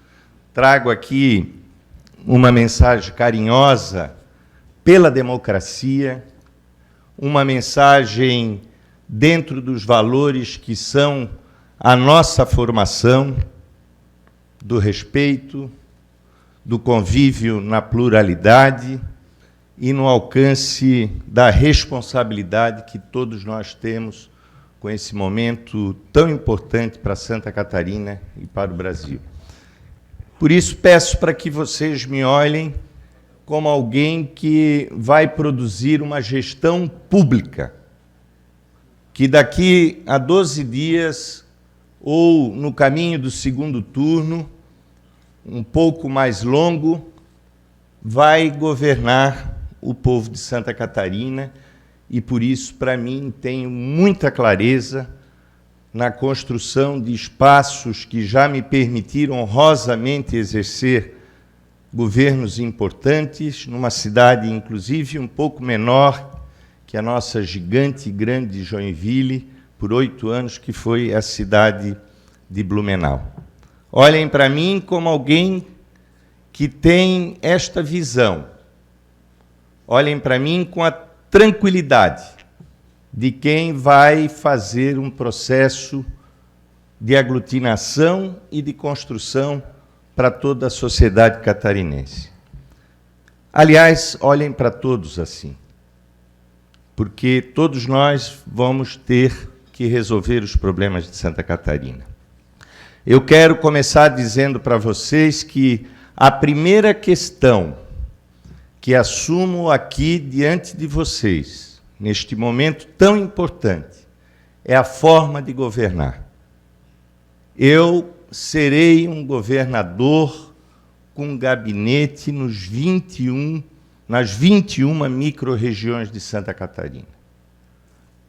Trago aqui uma mensagem carinhosa pela democracia, uma mensagem dentro dos valores que são a nossa formação, do respeito, do convívio na pluralidade e no alcance da responsabilidade que todos nós temos com esse momento tão importante para Santa Catarina e para o Brasil. Por isso, peço para que vocês me olhem como alguém que vai produzir uma gestão pública, que daqui a 12 dias, ou no caminho do segundo turno, um pouco mais longo, vai governar o povo de Santa Catarina e, por isso, para mim, tenho muita clareza na construção de espaços que já me permitiram honrosamente exercer governos importantes, numa cidade, inclusive, um pouco menor que a nossa gigante e grande Joinville, por 8 anos, que foi a cidade de Blumenau. Olhem para mim como alguém que tem esta visão. Olhem para mim com a tranquilidade de quem vai fazer um processo de aglutinação e de construção para toda a sociedade catarinense. Aliás, olhem para todos assim, porque todos nós vamos ter que que resolver os problemas de Santa Catarina. Eu quero começar dizendo para vocês que a primeira questão que assumo aqui diante de vocês, neste momento tão importante, é a forma de governar. Eu serei um governador com gabinete nas 21 micro-regiões de Santa Catarina.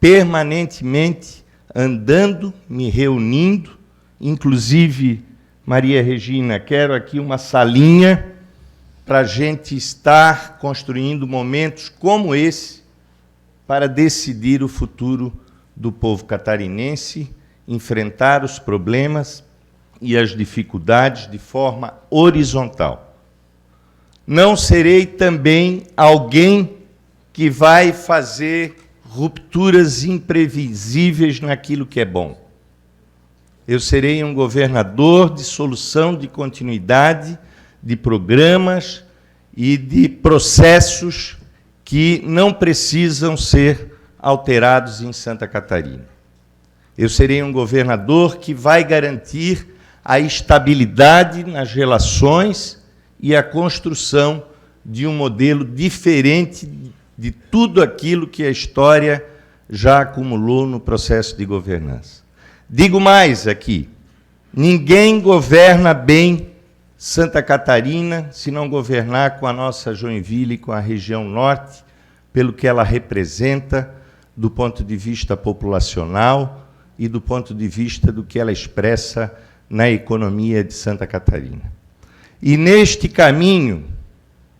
Permanentemente andando, me reunindo, inclusive, Maria Regina, quero aqui uma salinha para a gente estar construindo momentos como esse para decidir o futuro do povo catarinense, enfrentar os problemas e as dificuldades de forma horizontal. Não serei também alguém que vai fazer rupturas imprevisíveis naquilo que é bom. Eu serei um governador de solução de continuidade, de programas e de processos que não precisam ser alterados em Santa Catarina. Eu serei um governador que vai garantir a estabilidade nas relações e a construção de um modelo diferente de tudo aquilo que a história já acumulou no processo de governança. Digo mais aqui, ninguém governa bem Santa Catarina se não governar com a nossa Joinville, com a região norte, pelo que ela representa do ponto de vista populacional e do ponto de vista do que ela expressa na economia de Santa Catarina. E neste caminho,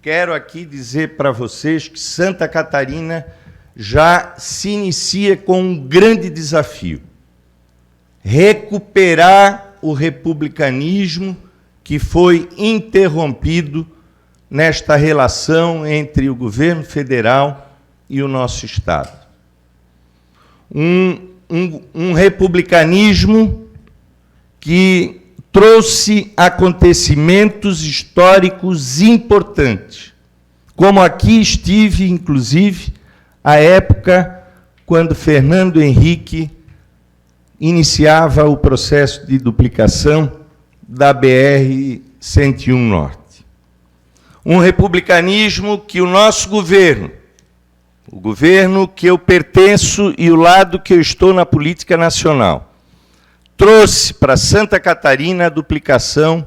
quero aqui dizer para vocês que Santa Catarina já se inicia com um grande desafio: recuperar o republicanismo que foi interrompido nesta relação entre o governo federal e o nosso Estado. Um republicanismo que trouxe acontecimentos históricos importantes, como aqui estive, inclusive, à época quando Fernando Henrique iniciava o processo de duplicação da BR-101 Norte. Um republicanismo que o nosso governo, o governo que eu pertenço e o lado que eu estou na política nacional, trouxe para Santa Catarina a duplicação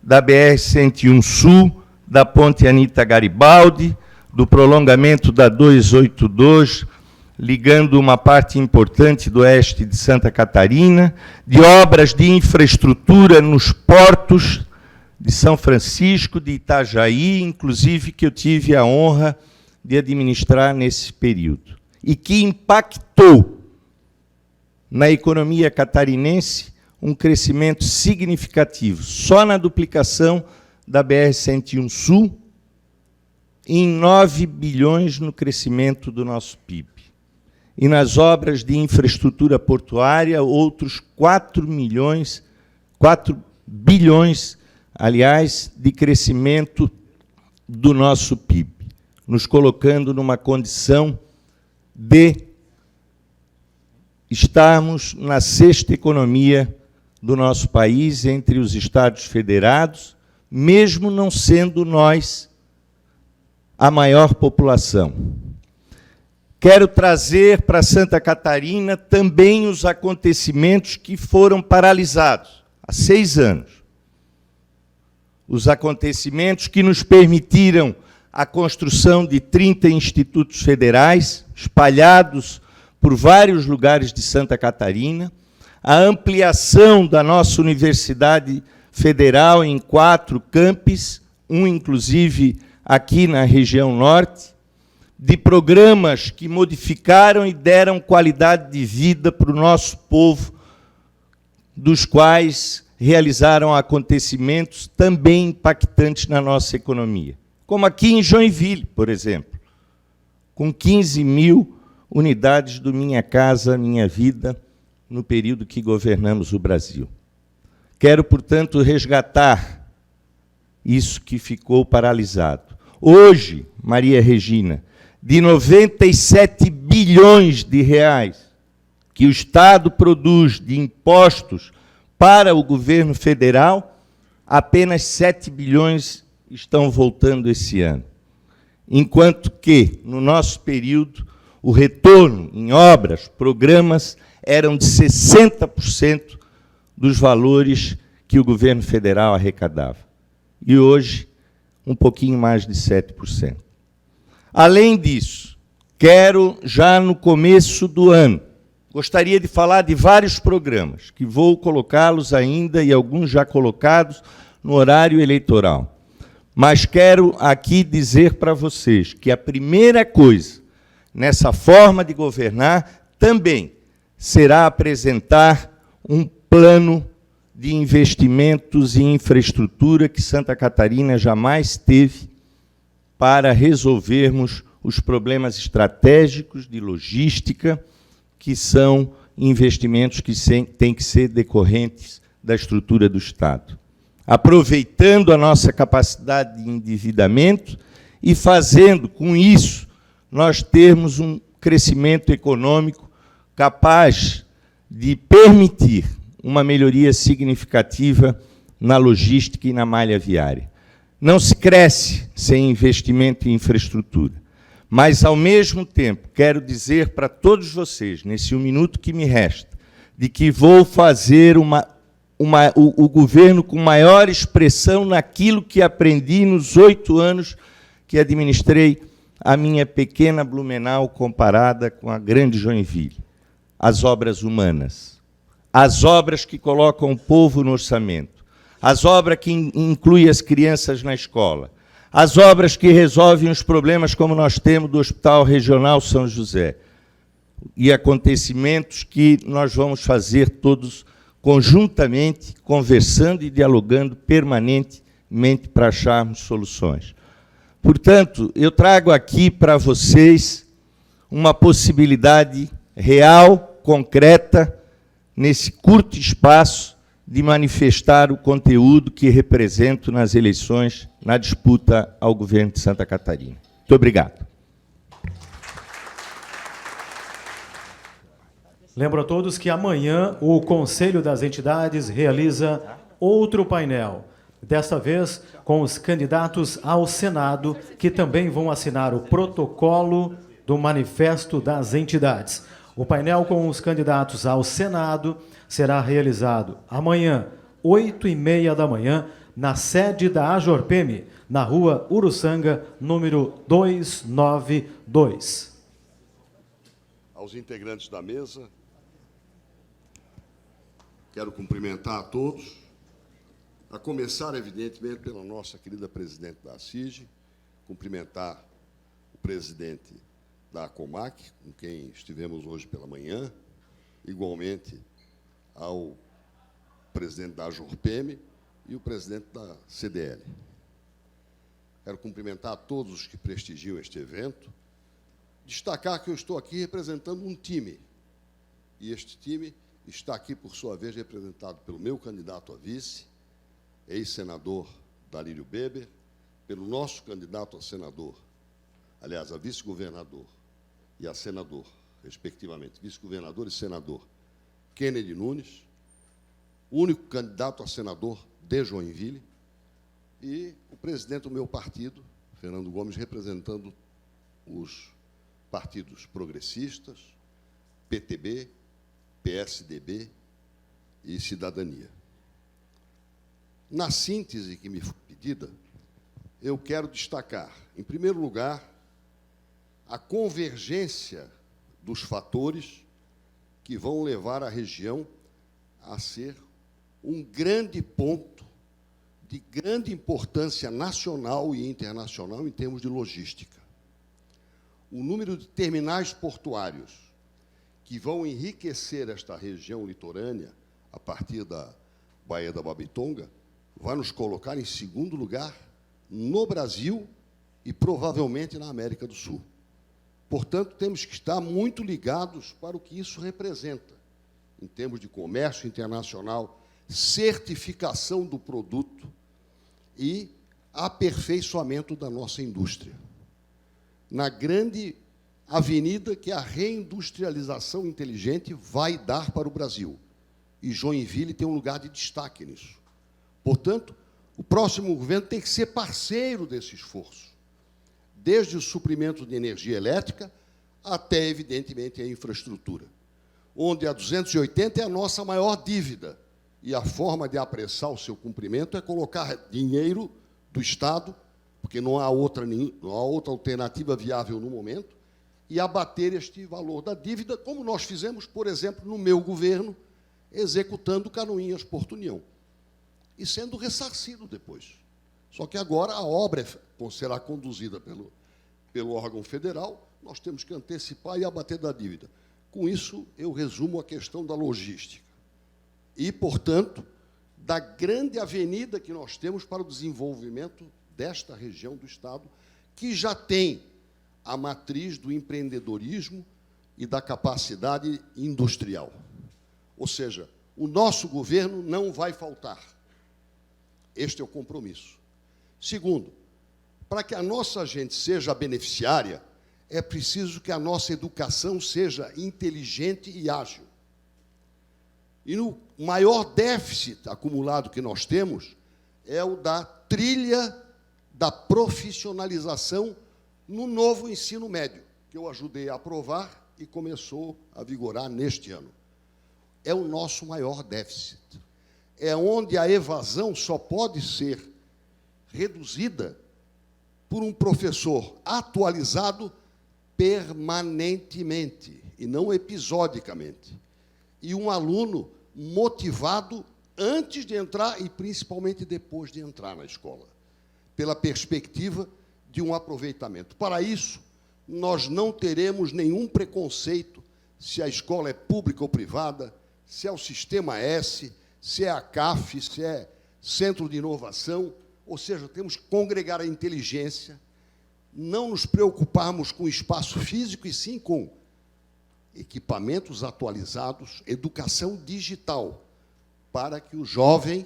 da BR-101 Sul, da Ponte Anita Garibaldi, do prolongamento da 282, ligando uma parte importante do oeste de Santa Catarina, de obras de infraestrutura nos portos de São Francisco, de Itajaí, inclusive, que eu tive a honra de administrar nesse período, e que impactou na economia catarinense um crescimento significativo, só na duplicação da BR-101 Sul, em 9 bilhões no crescimento do nosso PIB. E nas obras de infraestrutura portuária, outros 4 bilhões, aliás, de crescimento do nosso PIB, nos colocando numa condição de estarmos na 6ª economia do nosso país, entre os Estados federados, mesmo não sendo nós a maior população. Quero trazer para Santa Catarina também os acontecimentos que foram paralisados há 6 anos. Os acontecimentos que nos permitiram a construção de 30 institutos federais, espalhados por vários lugares de Santa Catarina, a ampliação da nossa Universidade Federal em 4 campos, um, inclusive, aqui na região norte, de programas que modificaram e deram qualidade de vida para o nosso povo, dos quais realizaram acontecimentos também impactantes na nossa economia. Como aqui em Joinville, por exemplo, com 15 mil unidades do Minha Casa Minha Vida no período que governamos o Brasil. Quero, portanto, resgatar isso que ficou paralisado. Hoje, Maria Regina, de 97 bilhões de reais que o Estado produz de impostos para o governo federal, apenas 7 bilhões estão voltando esse ano. Enquanto que, no nosso período, o retorno em obras, programas, eram de 60% dos valores que o governo federal arrecadava. E hoje, um pouquinho mais de 7%. Além disso, quero, já no começo do ano, gostaria de falar de vários programas, que vou colocá-los ainda, e alguns já colocados, no horário eleitoral. Mas quero aqui dizer para vocês que a primeira coisa, nessa forma de governar, também será apresentar um plano de investimentos em infraestrutura que Santa Catarina jamais teve para resolvermos os problemas estratégicos de logística, que são investimentos que têm que ser decorrentes da estrutura do Estado. Aproveitando a nossa capacidade de endividamento e fazendo, com isso, nós termos um crescimento econômico capaz de permitir uma melhoria significativa na logística e na malha viária. Não se cresce sem investimento em infraestrutura. Mas, ao mesmo tempo, quero dizer para todos vocês, nesse 1 minuto que me resta, de que vou fazer o governo com maior expressão naquilo que aprendi nos 8 anos que administrei a minha pequena Blumenau comparada com a grande Joinville. As obras humanas, as obras que colocam o povo no orçamento, as obras que incluem as crianças na escola, as obras que resolvem os problemas como nós temos do Hospital Regional São José, e acontecimentos que nós vamos fazer todos conjuntamente, conversando e dialogando permanentemente para acharmos soluções. Portanto, eu trago aqui para vocês uma possibilidade real, concreta, nesse curto espaço, de manifestar o conteúdo que represento nas eleições, na disputa ao governo de Santa Catarina. Muito obrigado. Lembro a todos que amanhã o Conselho das Entidades realiza outro painel, desta vez com os candidatos ao Senado, que também vão assinar o protocolo do Manifesto das Entidades. O painel com os candidatos ao Senado será realizado amanhã, 8h30 da manhã, na sede da AJORPEME, na rua Uruçanga, número 292. Aos integrantes da mesa, quero cumprimentar a todos, a começar, evidentemente, pela nossa querida presidente da CIG, cumprimentar o presidente da COMAC, com quem estivemos hoje pela manhã, igualmente ao presidente da AJORPEME e o presidente da CDL. Quero cumprimentar a todos os que prestigiam este evento, destacar que eu estou aqui representando um time, e este time está aqui, por sua vez, representado pelo meu candidato a vice, ex-senador Dalírio Beber, pelo nosso candidato a senador, aliás, a vice-governador e a senador, respectivamente, vice-governador e senador, Kennedy Nunes, o único candidato a senador de Joinville, e o presidente do meu partido, Fernando Gomes, representando os partidos progressistas, PTB, PSDB e Cidadania. Na síntese que me foi pedida, eu quero destacar, em primeiro lugar, a convergência dos fatores que vão levar a região a ser um grande ponto de grande importância nacional e internacional em termos de logística. O número de terminais portuários que vão enriquecer esta região litorânea, a partir da Baía da Babitonga, vai nos colocar em segundo lugar no Brasil e provavelmente na América do Sul. Portanto, temos que estar muito ligados para o que isso representa, em termos de comércio internacional, certificação do produto e aperfeiçoamento da nossa indústria. Na grande avenida que a reindustrialização inteligente vai dar para o Brasil. E Joinville tem um lugar de destaque nisso. Portanto, o próximo governo tem que ser parceiro desse esforço, desde o suprimento de energia elétrica até, evidentemente, a infraestrutura, onde a 280 é a nossa maior dívida, e a forma de apressar o seu cumprimento é colocar dinheiro do Estado, porque não há outra alternativa viável no momento, e abater este valor da dívida, como nós fizemos, por exemplo, no meu governo, executando Canoinhas Porto União, e sendo ressarcido depois. Só que agora a obra será conduzida pelo órgão federal, nós temos que antecipar e abater da dívida. Com isso, eu resumo a questão da logística. E, portanto, da grande avenida que nós temos para o desenvolvimento desta região do Estado, que já tem a matriz do empreendedorismo e da capacidade industrial. Ou seja, o nosso governo não vai faltar. Este é o compromisso. Segundo, para que a nossa gente seja beneficiária, é preciso que a nossa educação seja inteligente e ágil. E o maior déficit acumulado que nós temos é o da trilha da profissionalização no novo ensino médio, que eu ajudei a aprovar e começou a vigorar neste ano. É o nosso maior déficit. É onde a evasão só pode ser reduzida por um professor atualizado permanentemente, e não episodicamente, e um aluno motivado antes de entrar e principalmente depois de entrar na escola, pela perspectiva de um aproveitamento. Para isso, nós não teremos nenhum preconceito se a escola é pública ou privada, se é o Sistema S, se é a CAF, se é Centro de Inovação, ou seja, temos que congregar a inteligência, não nos preocuparmos com o espaço físico, e sim com equipamentos atualizados, educação digital, para que o jovem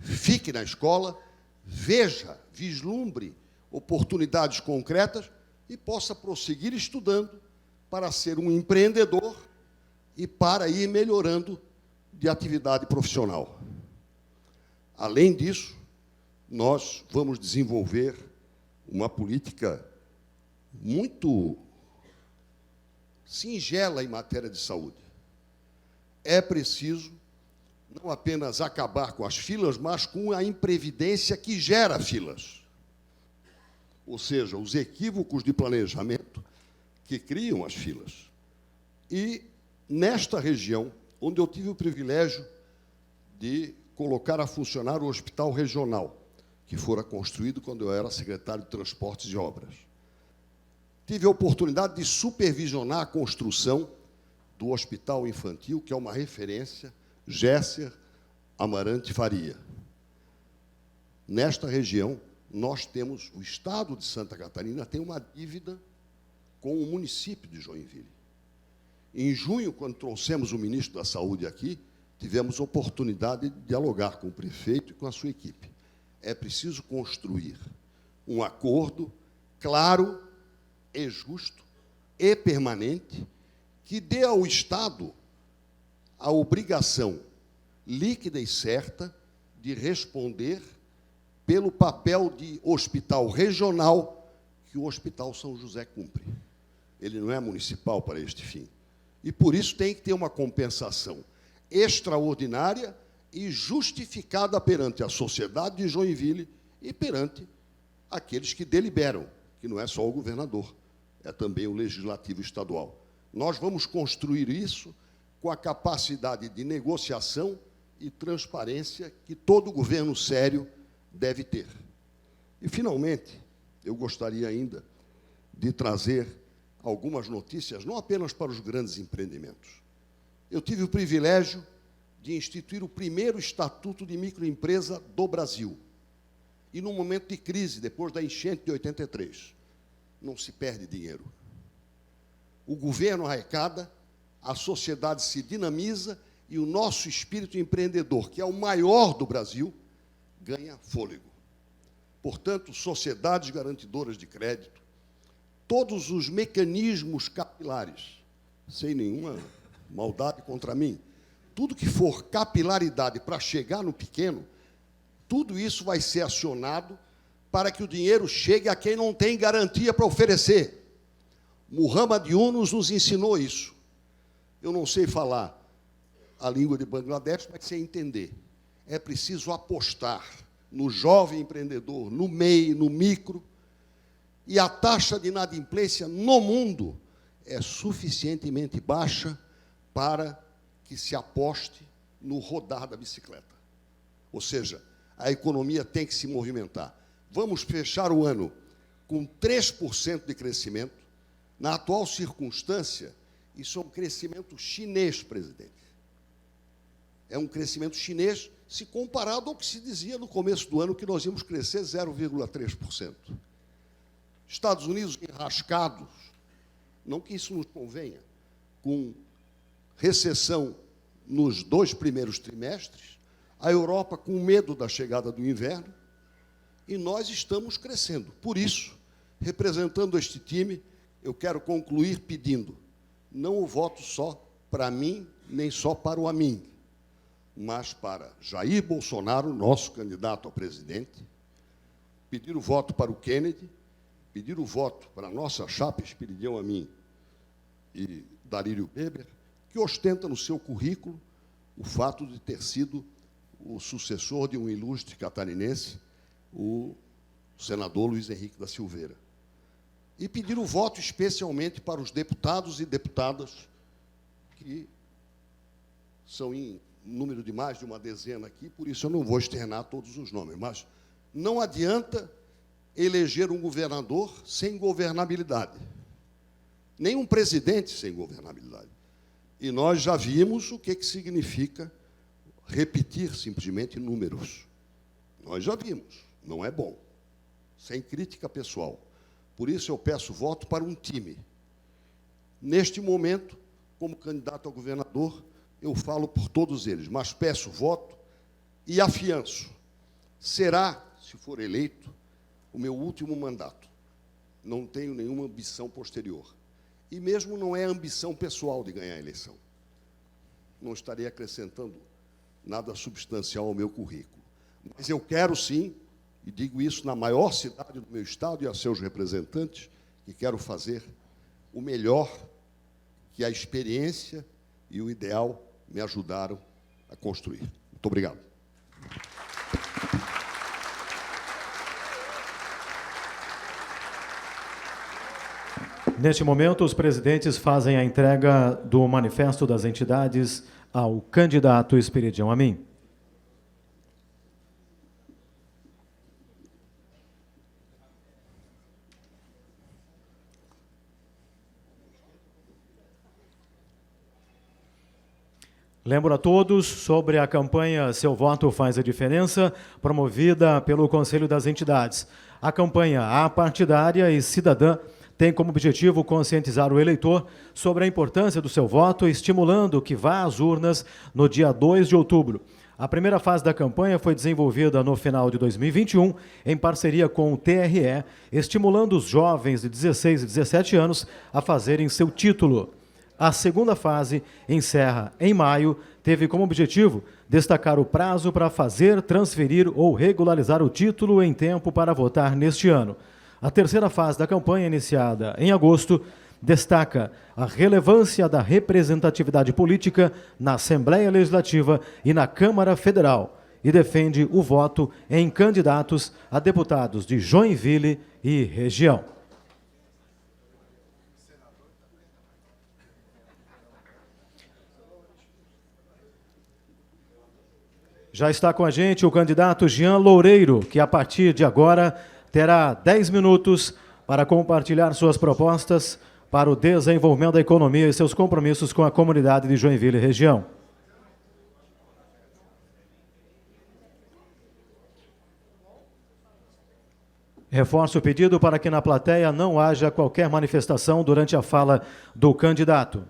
fique na escola, veja, vislumbre oportunidades concretas e possa prosseguir estudando para ser um empreendedor e para ir melhorando de atividade profissional. Além disso, nós vamos desenvolver uma política muito singela em matéria de saúde. É preciso não apenas acabar com as filas, mas com a imprevidência que gera filas. Ou seja, os equívocos de planejamento que criam as filas. E, nesta região, onde eu tive o privilégio de colocar a funcionar o hospital regional, que fora construído quando eu era secretário de Transportes e Obras. Tive a oportunidade de supervisionar a construção do hospital infantil, que é uma referência, Gesser Amarante Faria. Nesta região, nós temos, o Estado de Santa Catarina tem uma dívida com o município de Joinville. Em junho, quando trouxemos o ministro da Saúde aqui, tivemos a oportunidade de dialogar com o prefeito e com a sua equipe. É preciso construir um acordo claro e justo e permanente que dê ao Estado a obrigação líquida e certa de responder pelo papel de hospital regional que o Hospital São José cumpre. Ele não é municipal para este fim. E, por isso, tem que ter uma compensação extraordinária e justificada perante a sociedade de Joinville e perante aqueles que deliberam, que não é só o governador, é também o legislativo estadual. Nós vamos construir isso com a capacidade de negociação e transparência que todo governo sério deve ter. E, finalmente, eu gostaria ainda de trazer algumas notícias, não apenas para os grandes empreendimentos. Eu tive o privilégio de instituir o primeiro Estatuto de Microempresa do Brasil. E, num momento de crise, depois da enchente de 83, não se perde dinheiro. O governo arrecada, a sociedade se dinamiza e o nosso espírito empreendedor, que é o maior do Brasil, ganha fôlego. Portanto, sociedades garantidoras de crédito, todos os mecanismos capilares, sem nenhuma maldade contra mim, tudo que for capilaridade para chegar no pequeno, tudo isso vai ser acionado para que o dinheiro chegue a quem não tem garantia para oferecer. Muhammad Yunus nos ensinou isso. Eu não sei falar a língua de Bangladesh, mas sei entender. É preciso apostar no jovem empreendedor, no MEI, no micro, e a taxa de inadimplência no mundo é suficientemente baixa para que se aposte no rodar da bicicleta. Ou seja, a economia tem que se movimentar. Vamos fechar o ano com 3% de crescimento. Na atual circunstância, isso é um crescimento chinês, presidente. É um crescimento chinês se comparado ao que se dizia no começo do ano, que nós íamos crescer 0,3%. Estados Unidos enrascados, não que isso nos convenha, com recessão nos 2 primeiros trimestres, a Europa com medo da chegada do inverno, e nós estamos crescendo. Por isso, representando este time, eu quero concluir pedindo, não o voto só para mim, nem só para o Amin, mas para Jair Bolsonaro, nosso candidato a presidente, pedir o voto para o Kennedy, pedir o voto para a nossa chapa Esperidião Amin e Darírio Weber, que ostenta no seu currículo o fato de ter sido o sucessor de um ilustre catarinense, o senador Luiz Henrique da Silveira. E pedir o voto especialmente para os deputados e deputadas, que são em número de mais de uma dezena aqui, por isso eu não vou externar todos os nomes, mas não adianta eleger um governador sem governabilidade, nem um presidente sem governabilidade. E nós já vimos o que significa repetir simplesmente números. Nós já vimos, não é bom, sem crítica pessoal. Por isso eu peço voto para um time. Neste momento, como candidato a governador, eu falo por todos eles, mas peço voto e afianço. Será, se for eleito, o meu último mandato. Não tenho nenhuma ambição posterior. E mesmo não é ambição pessoal de ganhar a eleição. Não estarei acrescentando nada substancial ao meu currículo. Mas eu quero sim, e digo isso na maior cidade do meu estado e a seus representantes, que quero fazer o melhor que a experiência e o ideal me ajudaram a construir. Muito obrigado. Neste momento, os presidentes fazem a entrega do manifesto das entidades ao candidato Esperidião Amin. Lembro a todos sobre a campanha Seu Voto Faz a Diferença, promovida pelo Conselho das Entidades. A campanha apartidária e cidadã tem como objetivo conscientizar o eleitor sobre a importância do seu voto, estimulando que vá às urnas no dia 2 de outubro. A primeira fase da campanha foi desenvolvida no final de 2021, em parceria com o TRE, estimulando os jovens de 16 e 17 anos a fazerem seu título. A segunda fase, encerra em maio, teve como objetivo destacar o prazo para fazer, transferir ou regularizar o título em tempo para votar neste ano. A terceira fase da campanha, iniciada em agosto, destaca a relevância da representatividade política na Assembleia Legislativa e na Câmara Federal e defende o voto em candidatos a deputados de Joinville e região. Já está com a gente o candidato Jean Loureiro, que a partir de agora terá 10 minutos para compartilhar suas propostas para o desenvolvimento da economia e seus compromissos com a comunidade de Joinville e região. Reforço o pedido para que na plateia não haja qualquer manifestação durante a fala do candidato.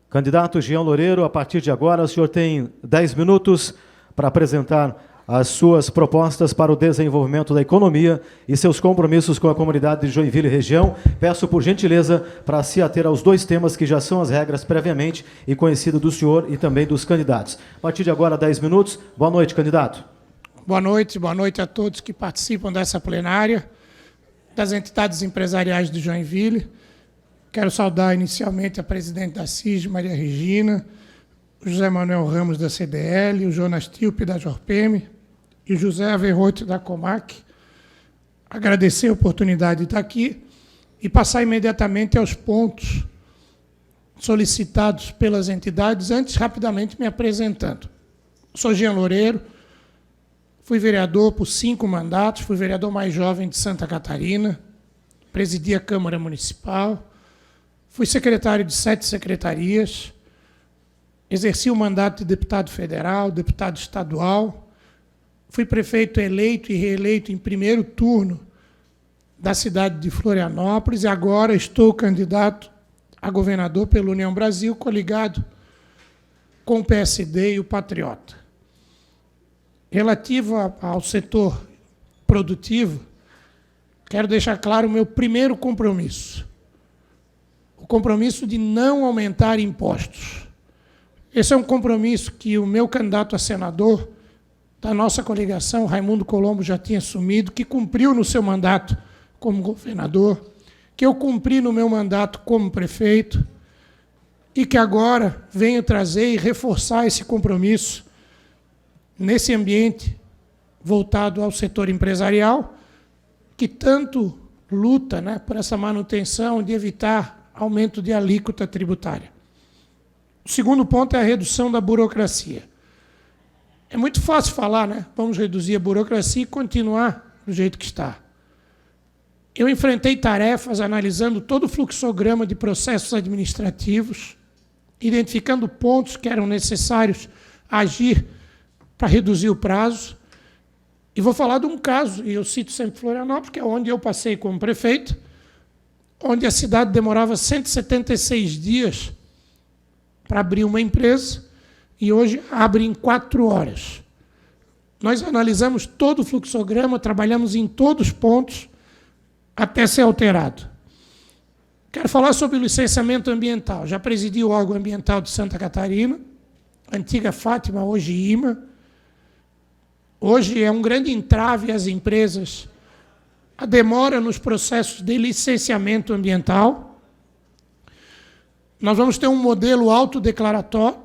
Candidato Jean Loureiro, a partir de agora, o senhor tem 10 minutos para apresentar as suas propostas para o desenvolvimento da economia e seus compromissos com a comunidade de Joinville e região. Peço, por gentileza, para se ater aos 2 temas que já são as regras previamente e conhecidas do senhor e também dos candidatos. A partir de agora, 10 minutos. Boa noite, candidato. Boa noite a todos que participam dessa plenária, das entidades empresariais de Joinville. Quero saudar inicialmente a presidente da CIG, Maria Regina, o José Manuel Ramos, da CDL, o Jonas Tilpe, da Jorpem, e o José Averrote, da Comac. Agradecer a oportunidade de estar aqui e passar imediatamente aos pontos solicitados pelas entidades, antes rapidamente me apresentando. Sou Jean Loureiro, fui vereador por 5 mandatos, fui vereador mais jovem de Santa Catarina, presidi a Câmara Municipal, fui secretário de 7 secretarias, exerci o mandato de deputado federal, deputado estadual, fui prefeito eleito e reeleito em primeiro turno da cidade de Florianópolis e agora estou candidato a governador pela União Brasil, coligado com o PSD e o Patriota. Relativo ao setor produtivo, quero deixar claro o meu primeiro compromisso. O compromisso de não aumentar impostos. Esse é um compromisso que o meu candidato a senador da nossa coligação, Raimundo Colombo, já tinha assumido, que cumpriu no seu mandato como governador, que eu cumpri no meu mandato como prefeito e que agora venho trazer e reforçar esse compromisso nesse ambiente voltado ao setor empresarial, que tanto luta, né, por essa manutenção de evitar aumento de alíquota tributária. O segundo ponto é a redução da burocracia. É muito fácil falar, né? Vamos reduzir a burocracia e continuar do jeito que está. Eu enfrentei tarefas analisando todo o fluxograma de processos administrativos, identificando pontos que eram necessários agir para reduzir o prazo. E vou falar de um caso, e eu cito sempre Florianópolis, que é onde eu passei como prefeito, onde a cidade demorava 176 dias para abrir uma empresa, e hoje abre em 4 horas. Nós analisamos todo o fluxograma, trabalhamos em todos os pontos, até ser alterado. Quero falar sobre o licenciamento ambiental. Já presidi o órgão ambiental de Santa Catarina, antiga Fátima, hoje IMA. Hoje é um grande entrave às empresas a demora nos processos de licenciamento ambiental. Nós vamos ter um modelo autodeclaratório,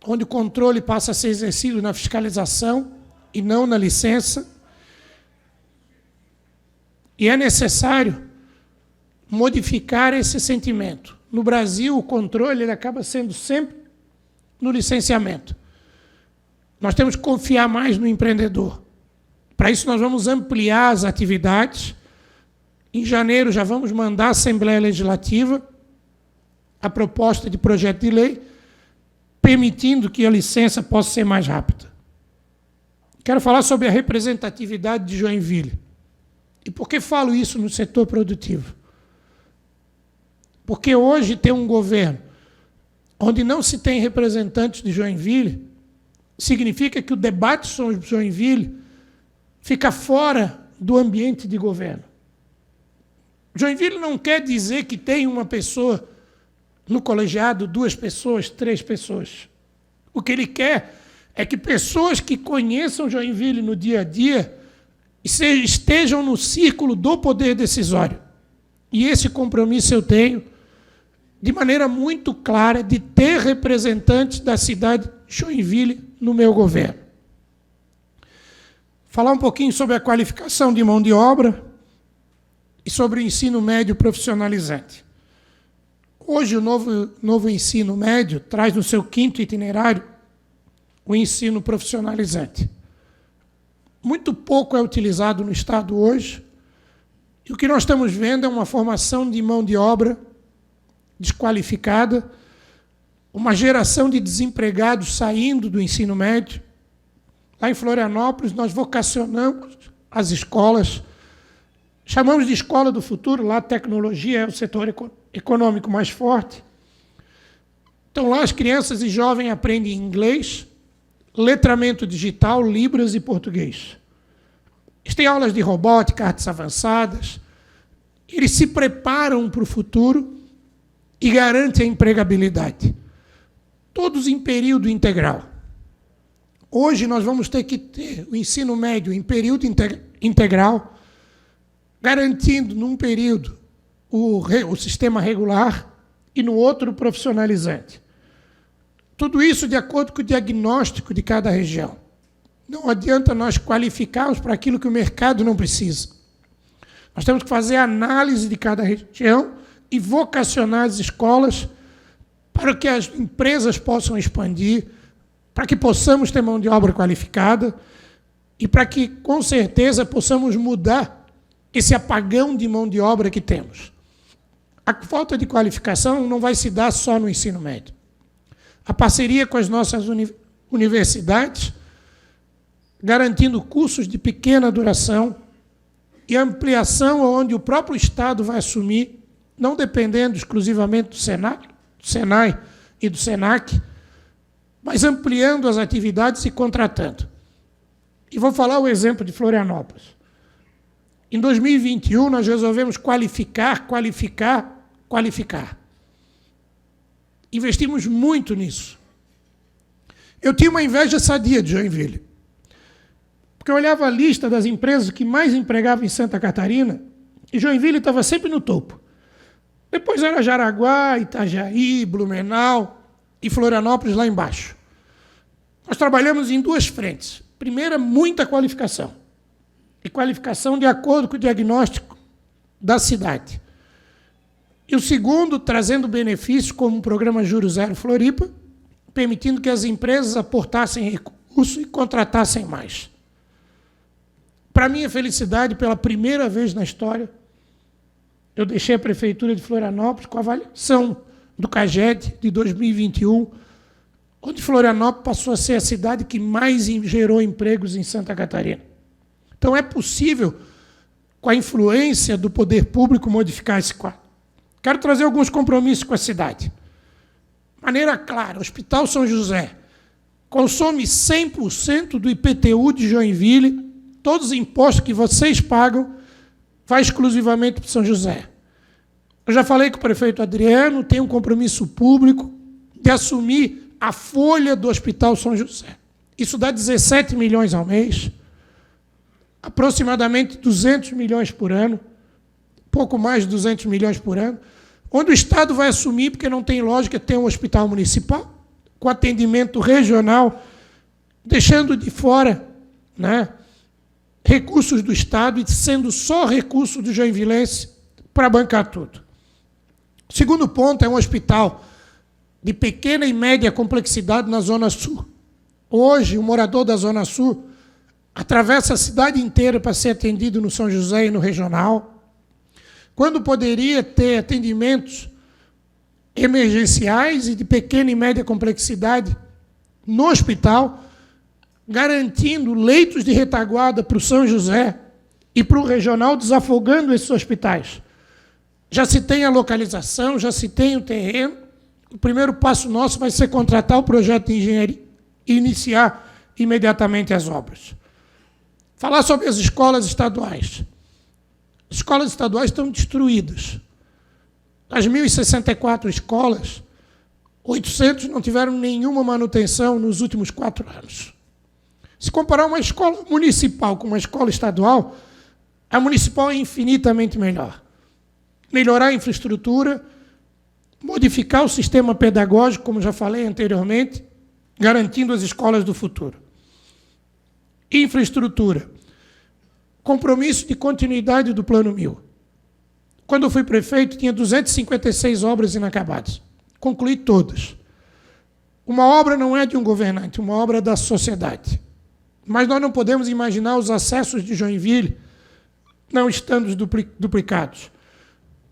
onde o controle passa a ser exercido na fiscalização e não na licença. E é necessário modificar esse sentimento. No Brasil, o controle ele acaba sendo sempre no licenciamento. Nós temos que confiar mais no empreendedor. Para isso, nós vamos ampliar as atividades. Em janeiro, já vamos mandar à Assembleia Legislativa a proposta de projeto de lei, permitindo que a licença possa ser mais rápida. Quero falar sobre a representatividade de Joinville. E por que falo isso no setor produtivo? Porque hoje tem um governo onde não se tem representantes de Joinville, significa que o debate sobre Joinville fica fora do ambiente de governo. Joinville não quer dizer que tem uma pessoa no colegiado, 2 pessoas, 3 pessoas. O que ele quer é que pessoas que conheçam Joinville no dia a dia estejam no círculo do poder decisório. E esse compromisso eu tenho, de maneira muito clara, de ter representantes da cidade de Joinville no meu governo. Falar um pouquinho sobre a qualificação de mão de obra e sobre o ensino médio profissionalizante. Hoje, o novo ensino médio traz no seu 5º itinerário o ensino profissionalizante. Muito pouco é utilizado no Estado hoje, e o que nós estamos vendo é uma formação de mão de obra desqualificada, uma geração de desempregados saindo do ensino médio. Lá em Florianópolis, nós vocacionamos as escolas, chamamos de escola do futuro, lá a tecnologia é o setor econômico mais forte. Então, lá as crianças e jovens aprendem inglês, letramento digital, Libras e português. Eles têm aulas de robótica, artes avançadas. Eles se preparam para o futuro e garantem a empregabilidade. Todos em período integral. Hoje nós vamos ter que ter o ensino médio em período integral, garantindo num período o sistema regular e no outro profissionalizante. Tudo isso de acordo com o diagnóstico de cada região. Não adianta nós qualificarmos para aquilo que o mercado não precisa. Nós temos que fazer análise de cada região e vocacionar as escolas para que as empresas possam expandir, para que possamos ter mão de obra qualificada e para que, com certeza, possamos mudar esse apagão de mão de obra que temos. A falta de qualificação não vai se dar só no ensino médio. A parceria com as nossas universidades, garantindo cursos de pequena duração e ampliação onde o próprio Estado vai assumir, não dependendo exclusivamente do Senai e do Senac, mas ampliando as atividades e contratando. E vou falar o exemplo de Florianópolis. Em 2021, nós resolvemos qualificar. Investimos muito nisso. Eu tinha uma inveja sadia de Joinville, porque eu olhava a lista das empresas que mais empregavam em Santa Catarina, e Joinville estava sempre no topo. Depois era Jaraguá, Itajaí, Blumenau e Florianópolis lá embaixo. Nós trabalhamos em duas frentes. Primeira, muita qualificação. E qualificação de acordo com o diagnóstico da cidade. E o segundo, trazendo benefícios como o programa Juro Zero Floripa, permitindo que as empresas aportassem recursos e contratassem mais. Para minha felicidade, pela primeira vez na história, eu deixei a Prefeitura de Florianópolis com a avaliação do CAGED de 2021, onde Florianópolis passou a ser a cidade que mais gerou empregos em Santa Catarina. Então, é possível, com a influência do poder público, modificar esse quadro. Quero trazer alguns compromissos com a cidade. De maneira clara, o Hospital São José consome 100% do IPTU de Joinville, todos os impostos que vocês pagam, vai exclusivamente para São José. Eu já falei com o prefeito Adriano, tem um compromisso público de assumir a folha do Hospital São José. Isso dá 17 milhões ao mês, aproximadamente 200 milhões por ano, pouco mais de 200 milhões por ano, onde o Estado vai assumir, porque não tem lógica ter um hospital municipal, com atendimento regional, deixando de fora, né, recursos do Estado e sendo só recurso do joinvilense para bancar tudo. O segundo ponto é um hospital de pequena e média complexidade na Zona Sul. Hoje, o morador da Zona Sul atravessa a cidade inteira para ser atendido no São José e no Regional, quando poderia ter atendimentos emergenciais e de pequena e média complexidade no hospital, garantindo leitos de retaguarda para o São José e para o Regional, desafogando esses hospitais. Já se tem a localização, já se tem o terreno. O primeiro passo nosso vai ser contratar o projeto de engenharia e iniciar imediatamente as obras. Falar sobre as escolas estaduais. As escolas estaduais estão destruídas. Das 1.064 escolas, 800 não tiveram nenhuma manutenção nos últimos 4 anos. Se comparar uma escola municipal com uma escola estadual, a municipal é infinitamente melhor. Melhorar a infraestrutura, modificar o sistema pedagógico, como já falei anteriormente, garantindo as escolas do futuro. Infraestrutura. Compromisso de continuidade do Plano 1000. Quando eu fui prefeito, tinha 256 obras inacabadas. Concluí todas. Uma obra não é de um governante, uma obra é da sociedade. Mas nós não podemos imaginar os acessos de Joinville não estando duplicados.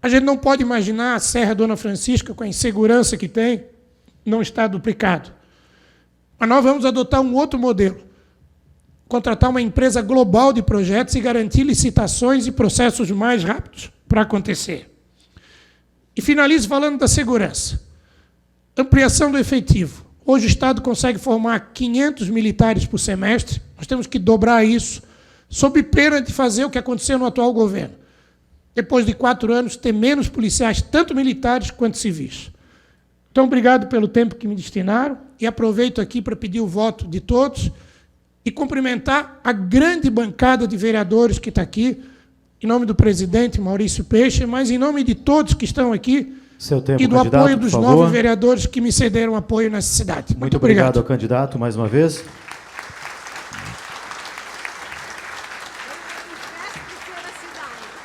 A gente não pode imaginar a Serra Dona Francisca, com a insegurança que tem, não está duplicado. Mas nós vamos adotar um outro modelo. Contratar uma empresa global de projetos e garantir licitações e processos mais rápidos para acontecer. E finalizo falando da segurança. Ampliação do efetivo. Hoje o Estado consegue formar 500 militares por semestre, nós temos que dobrar isso, sob pena de fazer o que aconteceu no atual governo. Depois de 4 anos, ter menos policiais, tanto militares quanto civis. Então, obrigado pelo tempo que me destinaram e aproveito aqui para pedir o voto de todos e cumprimentar a grande bancada de vereadores que está aqui, em nome do presidente Maurício Peixe, mas em nome de todos que estão aqui, Seu tempo, e do candidato, apoio dos por favor. 9 vereadores que me cederam apoio nessa cidade. Muito obrigado ao candidato, mais uma vez.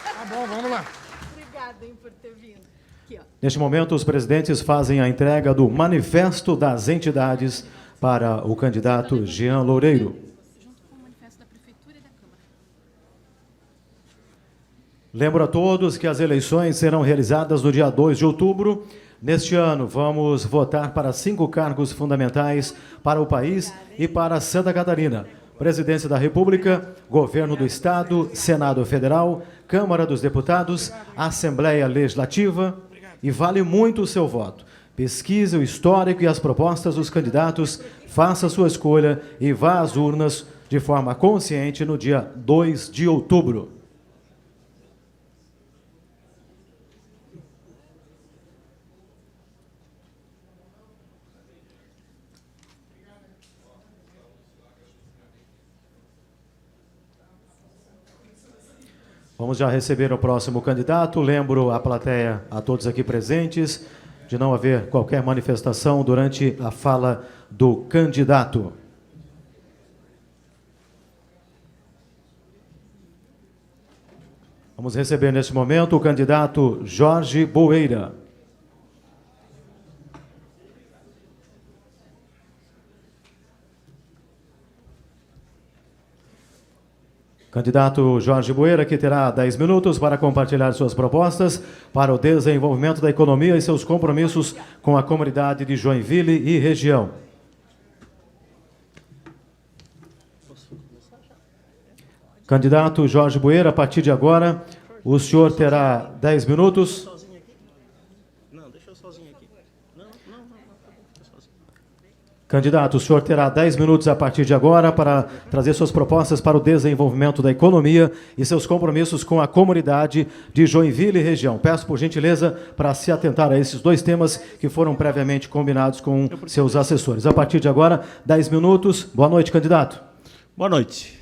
Tá bom, vamos lá. Obrigada por ter vindo. Aqui, ó. Neste momento, os presidentes fazem a entrega do Manifesto das Entidades para o candidato Jean Loureiro. Lembro a todos que as eleições serão realizadas no dia 2 de outubro. Neste ano, vamos votar para 5 cargos fundamentais para o país e para Santa Catarina: Presidência da República, Governo do Estado, Senado Federal, Câmara dos Deputados, Assembleia Legislativa. E vale muito o seu voto. Pesquise o histórico e as propostas dos candidatos, faça a sua escolha e vá às urnas de forma consciente no dia 2 de outubro. Vamos já receber o próximo candidato. Lembro a plateia, a todos aqui presentes, de não haver qualquer manifestação durante a fala do candidato. Vamos receber neste momento o candidato Jorge Boeira. Candidato Jorge Boeira, que terá 10 minutos para compartilhar suas propostas para o desenvolvimento da economia e seus compromissos com a comunidade de Joinville e região. Candidato Jorge Boeira, a partir de agora, o senhor terá 10 minutos. Candidato, o senhor terá 10 minutos a partir de agora para trazer suas propostas para o desenvolvimento da economia e seus compromissos com a comunidade de Joinville e região. Peço, por gentileza, para se atentar a esses 2 temas que foram previamente combinados com seus assessores. A partir de agora, 10 minutos. Boa noite, candidato. Boa noite.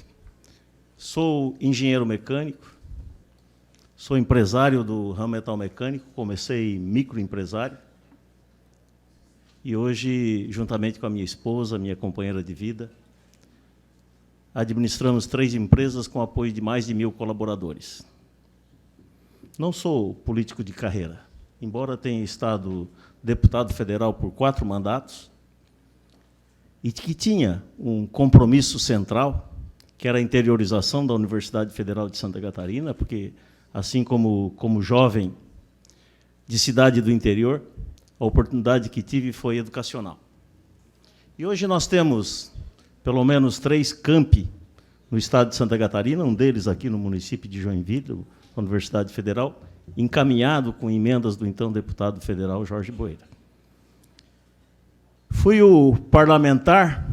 Sou engenheiro mecânico, sou empresário do ramo metal mecânico, comecei microempresário. E hoje, juntamente com a minha esposa, minha companheira de vida, administramos 3 empresas com apoio de mais de 1.000 colaboradores. Não sou político de carreira, embora tenha estado deputado federal por 4 mandatos, e que tinha um compromisso central, que era a interiorização da Universidade Federal de Santa Catarina, porque, assim como jovem de cidade do interior, a oportunidade que tive foi educacional. E hoje nós temos pelo menos 3 campi no estado de Santa Catarina, um deles aqui no município de Joinville, a Universidade Federal, encaminhado com emendas do então deputado federal Jorge Boeira. Fui o parlamentar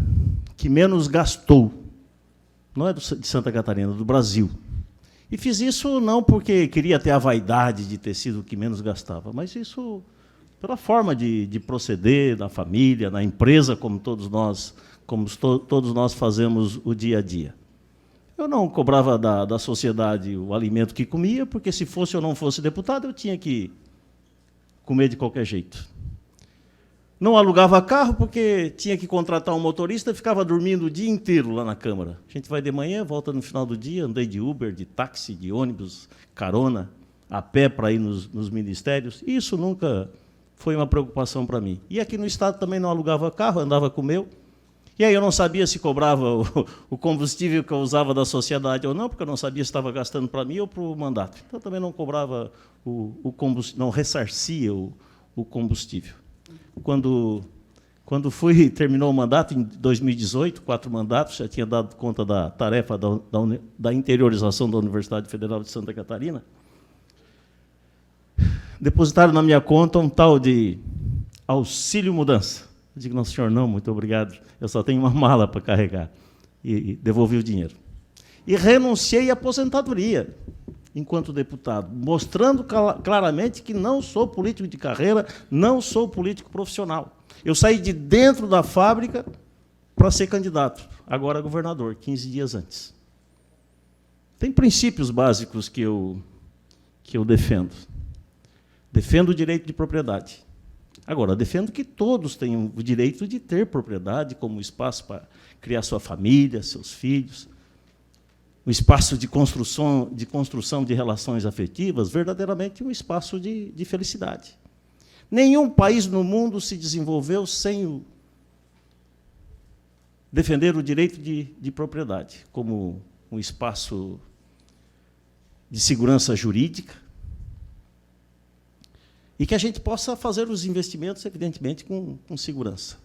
que menos gastou, não é de Santa Catarina, do Brasil. E fiz isso não porque queria ter a vaidade de ter sido o que menos gastava, mas isso pela forma de proceder da família, na empresa, como todos nós fazemos o dia a dia. Eu não cobrava da sociedade o alimento que comia, porque se fosse ou não fosse deputado, eu tinha que comer de qualquer jeito. Não alugava carro, porque tinha que contratar um motorista e ficava dormindo o dia inteiro lá na Câmara. A gente vai de manhã, volta no final do dia, andei de Uber, de táxi, de ônibus, carona, a pé para ir nos ministérios. Isso nunca foi uma preocupação para mim. E aqui no estado também não alugava carro, andava com o meu. E aí eu não sabia se cobrava o combustível que eu usava da sociedade ou não, porque eu não sabia se estava gastando para mim ou para o mandato. Então também não cobrava o combustível, não ressarcia o combustível. Quando terminou o mandato, em 2018, 4 mandatos, já tinha dado conta da tarefa da interiorização da Universidade Federal de Santa Catarina, depositaram na minha conta um tal de auxílio mudança. Eu digo, não, senhor, não, muito obrigado. Eu só tenho uma mala para carregar. E devolvi o dinheiro. E renunciei à aposentadoria enquanto deputado, mostrando claramente que não sou político de carreira, não sou político profissional. Eu saí de dentro da fábrica para ser candidato, agora governador, 15 dias antes. Tem princípios básicos que eu defendo. Defendo o direito de propriedade. Agora, defendo que todos tenham o direito de ter propriedade como espaço para criar sua família, seus filhos, um espaço de construção de relações afetivas, verdadeiramente um espaço de felicidade. Nenhum país no mundo se desenvolveu sem defender o direito de propriedade como um espaço de segurança jurídica e que a gente possa fazer os investimentos, evidentemente, com segurança.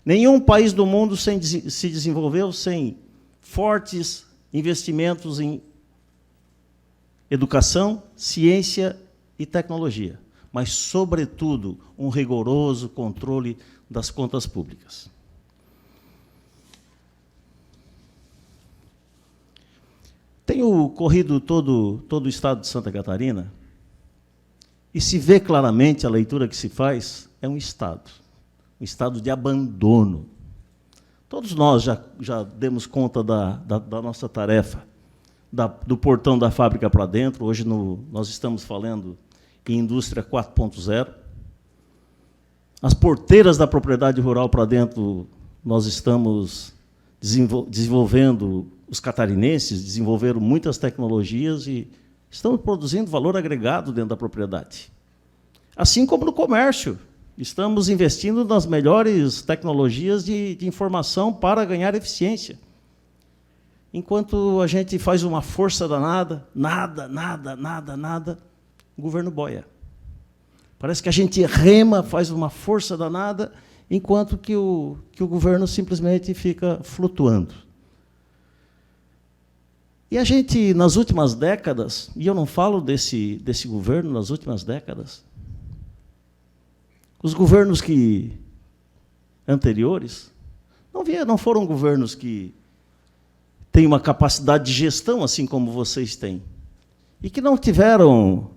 Nenhum país do mundo se desenvolveu sem fortes investimentos em educação, ciência e tecnologia, mas, sobretudo, um rigoroso controle das contas públicas. Tenho corrido todo o estado de Santa Catarina e se vê claramente, a leitura que se faz, é um estado de abandono. Todos nós já demos conta da nossa tarefa, do portão da fábrica para dentro. Hoje nós estamos falando em indústria 4.0. As porteiras da propriedade rural para dentro, nós estamos desenvolvendo, os catarinenses desenvolveram muitas tecnologias e estamos produzindo valor agregado dentro da propriedade. Assim como no comércio. Estamos investindo nas melhores tecnologias de informação para ganhar eficiência. Enquanto a gente faz uma força danada, nada, o governo boia. Parece que a gente rema, faz uma força danada, enquanto que o governo simplesmente fica flutuando. E a gente, nas últimas décadas, e eu não falo desse governo, nas últimas décadas, os governos anteriores não foram governos que têm uma capacidade de gestão, assim como vocês têm, e que não tiveram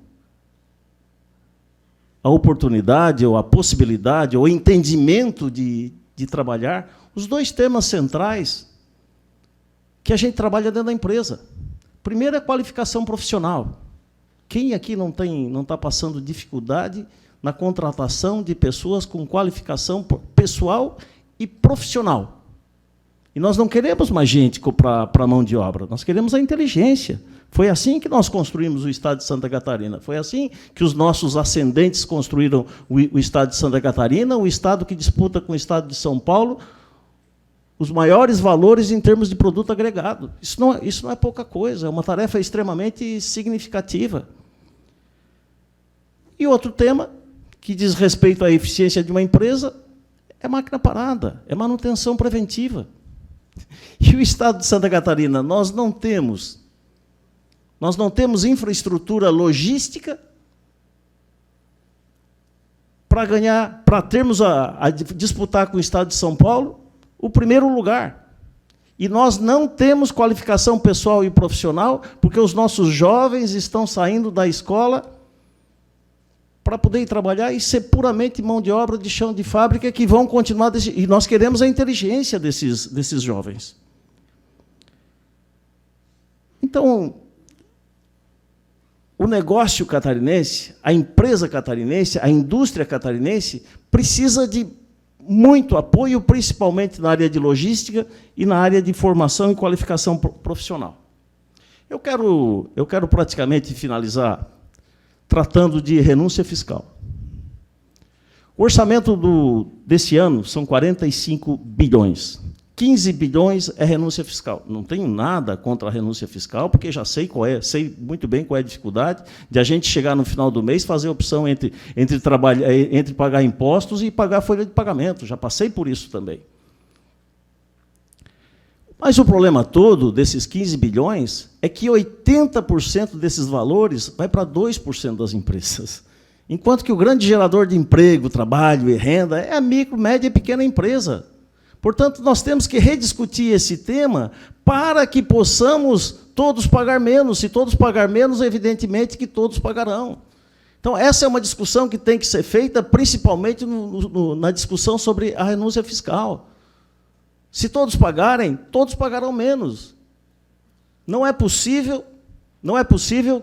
a oportunidade, ou a possibilidade, ou o entendimento de trabalhar os dois temas centrais que a gente trabalha dentro da empresa. Primeiro é a qualificação profissional. Quem aqui não está passando dificuldade na contratação de pessoas com qualificação pessoal e profissional? E nós não queremos mais gente para a mão de obra, nós queremos a inteligência. Foi assim que nós construímos o Estado de Santa Catarina, foi assim que os nossos ascendentes construíram o Estado de Santa Catarina, o Estado que disputa com o Estado de São Paulo os maiores valores em termos de produto agregado. Isso não é pouca coisa, é uma tarefa extremamente significativa. E outro tema que diz respeito à eficiência de uma empresa é máquina parada, é manutenção preventiva. E o Estado de Santa Catarina, nós não temos infraestrutura logística para termos a disputar com o Estado de São Paulo o primeiro lugar. E nós não temos qualificação pessoal e profissional, porque os nossos jovens estão saindo da escola para poder ir trabalhar e ser puramente mão de obra de chão de fábrica, que vão continuar... E nós queremos a inteligência desses jovens. Então, o negócio catarinense, a empresa catarinense, a indústria catarinense, precisa de muito apoio, principalmente na área de logística e na área de formação e qualificação profissional. Eu quero praticamente finalizar tratando de renúncia fiscal. O orçamento desse ano são 45 bilhões. 15 bilhões é renúncia fiscal. Não tenho nada contra a renúncia fiscal, porque já sei muito bem qual é a dificuldade de a gente chegar no final do mês, fazer a opção entre pagar impostos e pagar a folha de pagamento. Já passei por isso também. Mas o problema todo desses 15 bilhões é que 80% desses valores vai para 2% das empresas. Enquanto que o grande gerador de emprego, trabalho e renda é a micro, média e pequena empresa. Portanto, nós temos que rediscutir esse tema para que possamos todos pagar menos. Se todos pagar menos, evidentemente que todos pagarão. Então, essa é uma discussão que tem que ser feita, principalmente na discussão sobre a renúncia fiscal. Se todos pagarem, todos pagarão menos. Não é possível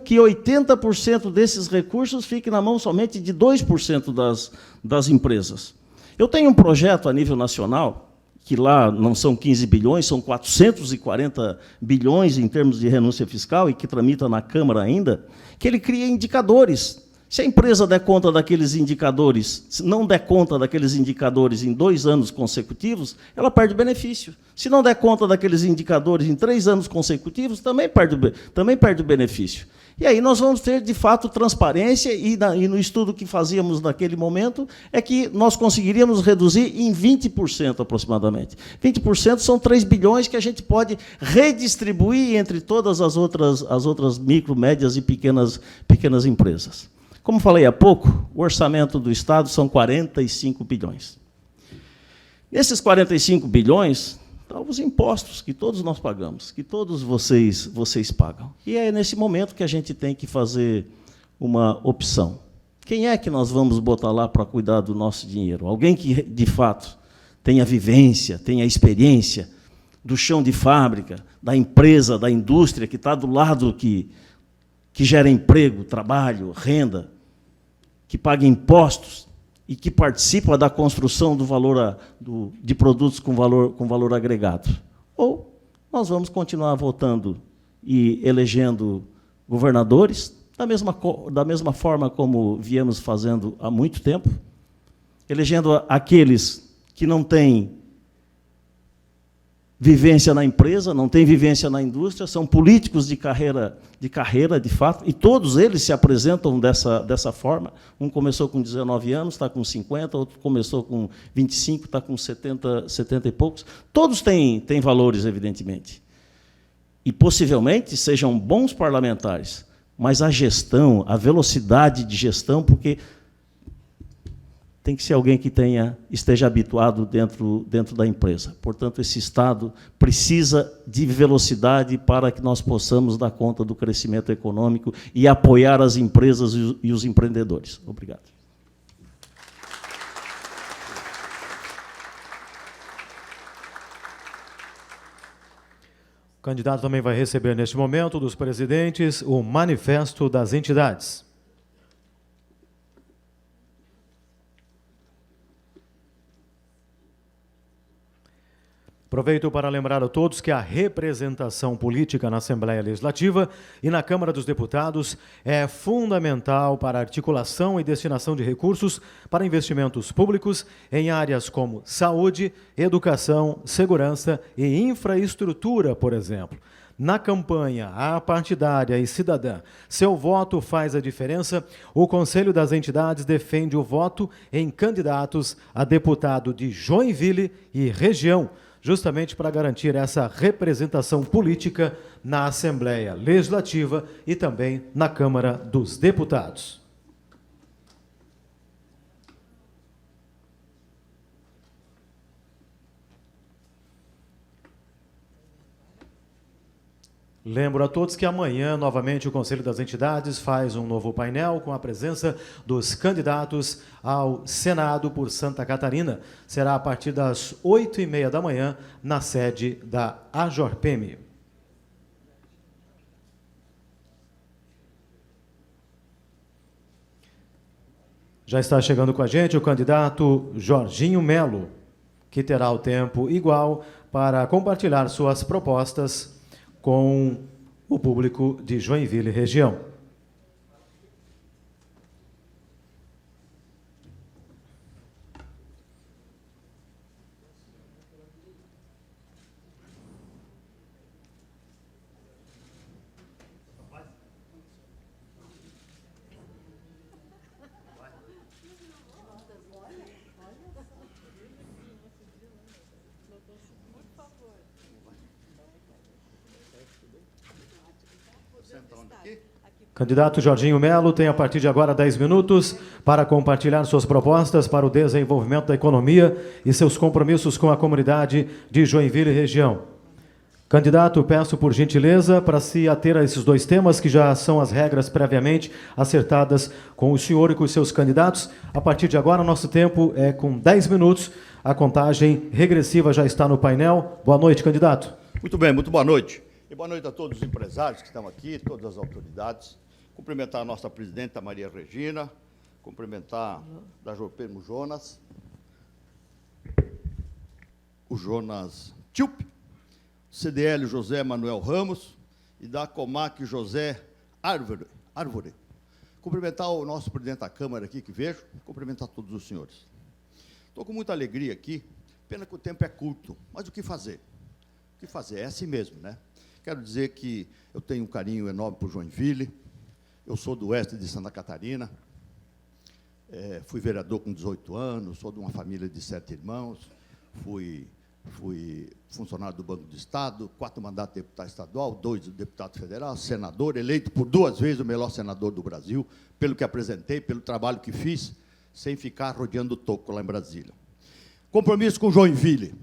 que 80% desses recursos fiquem na mão somente de 2% das empresas. Eu tenho um projeto a nível nacional, que lá não são 15 bilhões, são 440 bilhões em termos de renúncia fiscal, e que tramita na Câmara ainda, que ele cria indicadores. Se a empresa der conta daqueles indicadores, se não der conta daqueles indicadores em 2 anos consecutivos, ela perde benefício. Se não der conta daqueles indicadores em 3 anos consecutivos, também perde o benefício. E aí nós vamos ter, de fato, transparência, e no estudo que fazíamos naquele momento, é que nós conseguiríamos reduzir em 20% aproximadamente. 20% são 3 bilhões que a gente pode redistribuir entre todas as outras micro, médias e pequenas empresas. Como falei há pouco, o orçamento do Estado são 45 bilhões. Nesses 45 bilhões, estão os impostos que todos nós pagamos, que todos vocês pagam. E é nesse momento que a gente tem que fazer uma opção. Quem é que nós vamos botar lá para cuidar do nosso dinheiro? Alguém que, de fato, tenha vivência, tenha experiência do chão de fábrica, da empresa, da indústria, que está do lado que gera emprego, trabalho, renda, que paga impostos e que participa da construção do valor de produtos com valor agregado. Ou nós vamos continuar votando e elegendo governadores, da mesma forma como viemos fazendo há muito tempo, elegendo aqueles que não têm vivência na empresa, não têm vivência na indústria, são políticos de carreira, de fato, e todos eles se apresentam dessa forma. Um começou com 19 anos, está com 50, outro começou com 25, está com 70 e poucos. Todos têm valores, evidentemente. E, possivelmente, sejam bons parlamentares, mas a gestão, a velocidade de gestão, porque tem que ser alguém que esteja habituado dentro da empresa. Portanto, esse Estado precisa de velocidade para que nós possamos dar conta do crescimento econômico e apoiar as empresas e os empreendedores. Obrigado. O candidato também vai receber, neste momento, dos presidentes, o manifesto das entidades. Aproveito para lembrar a todos que a representação política na Assembleia Legislativa e na Câmara dos Deputados é fundamental para a articulação e destinação de recursos para investimentos públicos em áreas como saúde, educação, segurança e infraestrutura, por exemplo. Na campanha apartidária e cidadã, seu voto faz a diferença, o Conselho das Entidades defende o voto em candidatos a deputado de Joinville e região, justamente para garantir essa representação política na Assembleia Legislativa e também na Câmara dos Deputados. Lembro a todos que amanhã, novamente, o Conselho das Entidades faz um novo painel com a presença dos candidatos ao Senado por Santa Catarina. Será a partir das 8h30 da manhã, na sede da AJORPM. Já está chegando com a gente o candidato Jorginho Melo, que terá o tempo igual para compartilhar suas propostas com o público de Joinville e região. Senta onde Candidato Jorginho Melo tem a partir de agora 10 minutos para compartilhar suas propostas para o desenvolvimento da economia e seus compromissos com a comunidade de Joinville e região. Candidato, peço por gentileza para se ater a esses dois temas, que já são as regras previamente acertadas com o senhor e com os seus candidatos. A partir de agora, nosso tempo é com 10 minutos. A contagem regressiva já está no painel. Boa noite, candidato. Muito bem, muito boa noite. E boa noite a todos os empresários que estão aqui, todas as autoridades. Cumprimentar a nossa presidenta Maria Regina, cumprimentar da Jorpemo Jonas, o Jonas Tilp, CDL José Manuel Ramos e da Comac José Árvore. Cumprimentar o nosso presidente da Câmara aqui, que vejo, cumprimentar todos os senhores. Estou com muita alegria aqui, pena que o tempo é curto, mas o que fazer? O que fazer? É assim mesmo, né? Quero dizer que eu tenho um carinho enorme por Joinville, eu sou do oeste de Santa Catarina, fui vereador com 18 anos, sou de uma família de 7 irmãos, fui funcionário do Banco do Estado, 4 mandatos de deputado estadual, 2 de deputado federal, senador, eleito por 2 vezes o melhor senador do Brasil, pelo que apresentei, pelo trabalho que fiz, sem ficar rodeando o toco lá em Brasília. Compromisso com Joinville.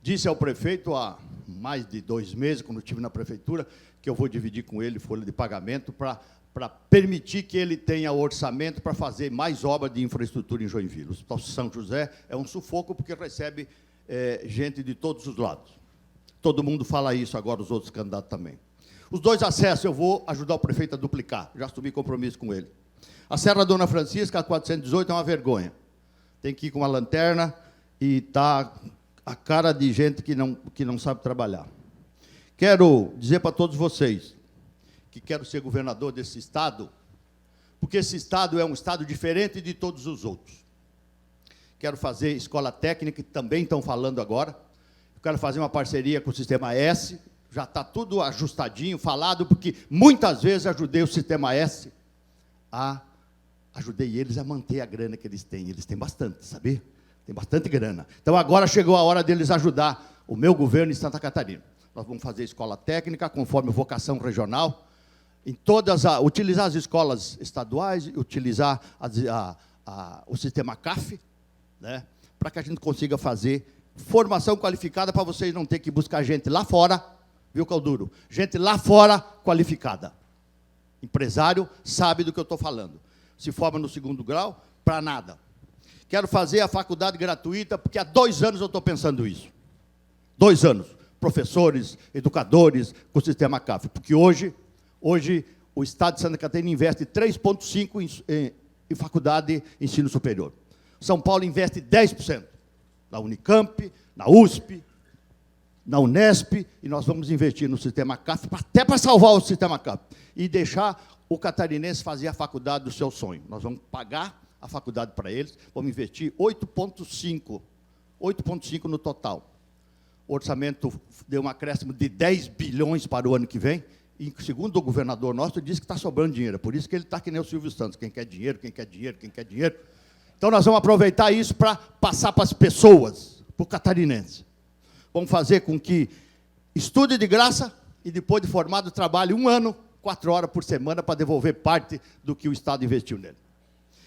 Disse ao prefeito há mais de 2 meses, quando estive na prefeitura, que eu vou dividir com ele folha de pagamento para permitir que ele tenha orçamento para fazer mais obra de infraestrutura em Joinville. O Hospital São José é um sufoco porque recebe gente de todos os lados. Todo mundo fala isso agora, os outros candidatos também. Os 2 acessos eu vou ajudar o prefeito a duplicar, já assumi compromisso com ele. A Serra Dona Francisca, a 418, é uma vergonha. Tem que ir com uma lanterna e está a cara de gente que não sabe trabalhar. Quero dizer para todos vocês que quero ser governador desse estado, porque esse estado é um estado diferente de todos os outros. Quero fazer escola técnica, que também estão falando agora. Quero fazer uma parceria com o Sistema S, já está tudo ajustadinho, falado, porque muitas vezes ajudei o Sistema S ajudei eles a manter a grana que eles têm. Eles têm bastante, sabe? Tem bastante grana. Então, agora chegou a hora deles ajudar o meu governo em Santa Catarina. Nós vamos fazer escola técnica, conforme vocação regional, utilizar as escolas estaduais, utilizar o sistema CAF, né, para que a gente consiga fazer formação qualificada para vocês não ter que buscar gente lá fora, viu, Calduro? Gente lá fora qualificada. Empresário sabe do que eu estou falando. Se forma no 2º grau, para nada. Quero fazer a faculdade gratuita, porque há 2 anos eu estou pensando isso. 2 anos. Professores, educadores, com o sistema CAF. Porque hoje o Estado de Santa Catarina investe 3,5% em faculdade de ensino superior. São Paulo investe 10%. Na Unicamp, na USP, na Unesp, e nós vamos investir no sistema CAF, até para salvar o sistema CAF, e deixar o catarinense fazer a faculdade do seu sonho. Nós vamos pagar a faculdade para eles, vamos investir 8,5 no total. O orçamento deu um acréscimo de 10 bilhões para o ano que vem, e, segundo o governador nosso, disse que está sobrando dinheiro. Por isso que ele está que nem o Silvio Santos, quem quer dinheiro, quem quer dinheiro, quem quer dinheiro. Então, nós vamos aproveitar isso para passar para as pessoas, para o catarinense. Vamos fazer com que estude de graça e, depois de formado, trabalhe 1 ano, 4 horas por semana, para devolver parte do que o Estado investiu nele.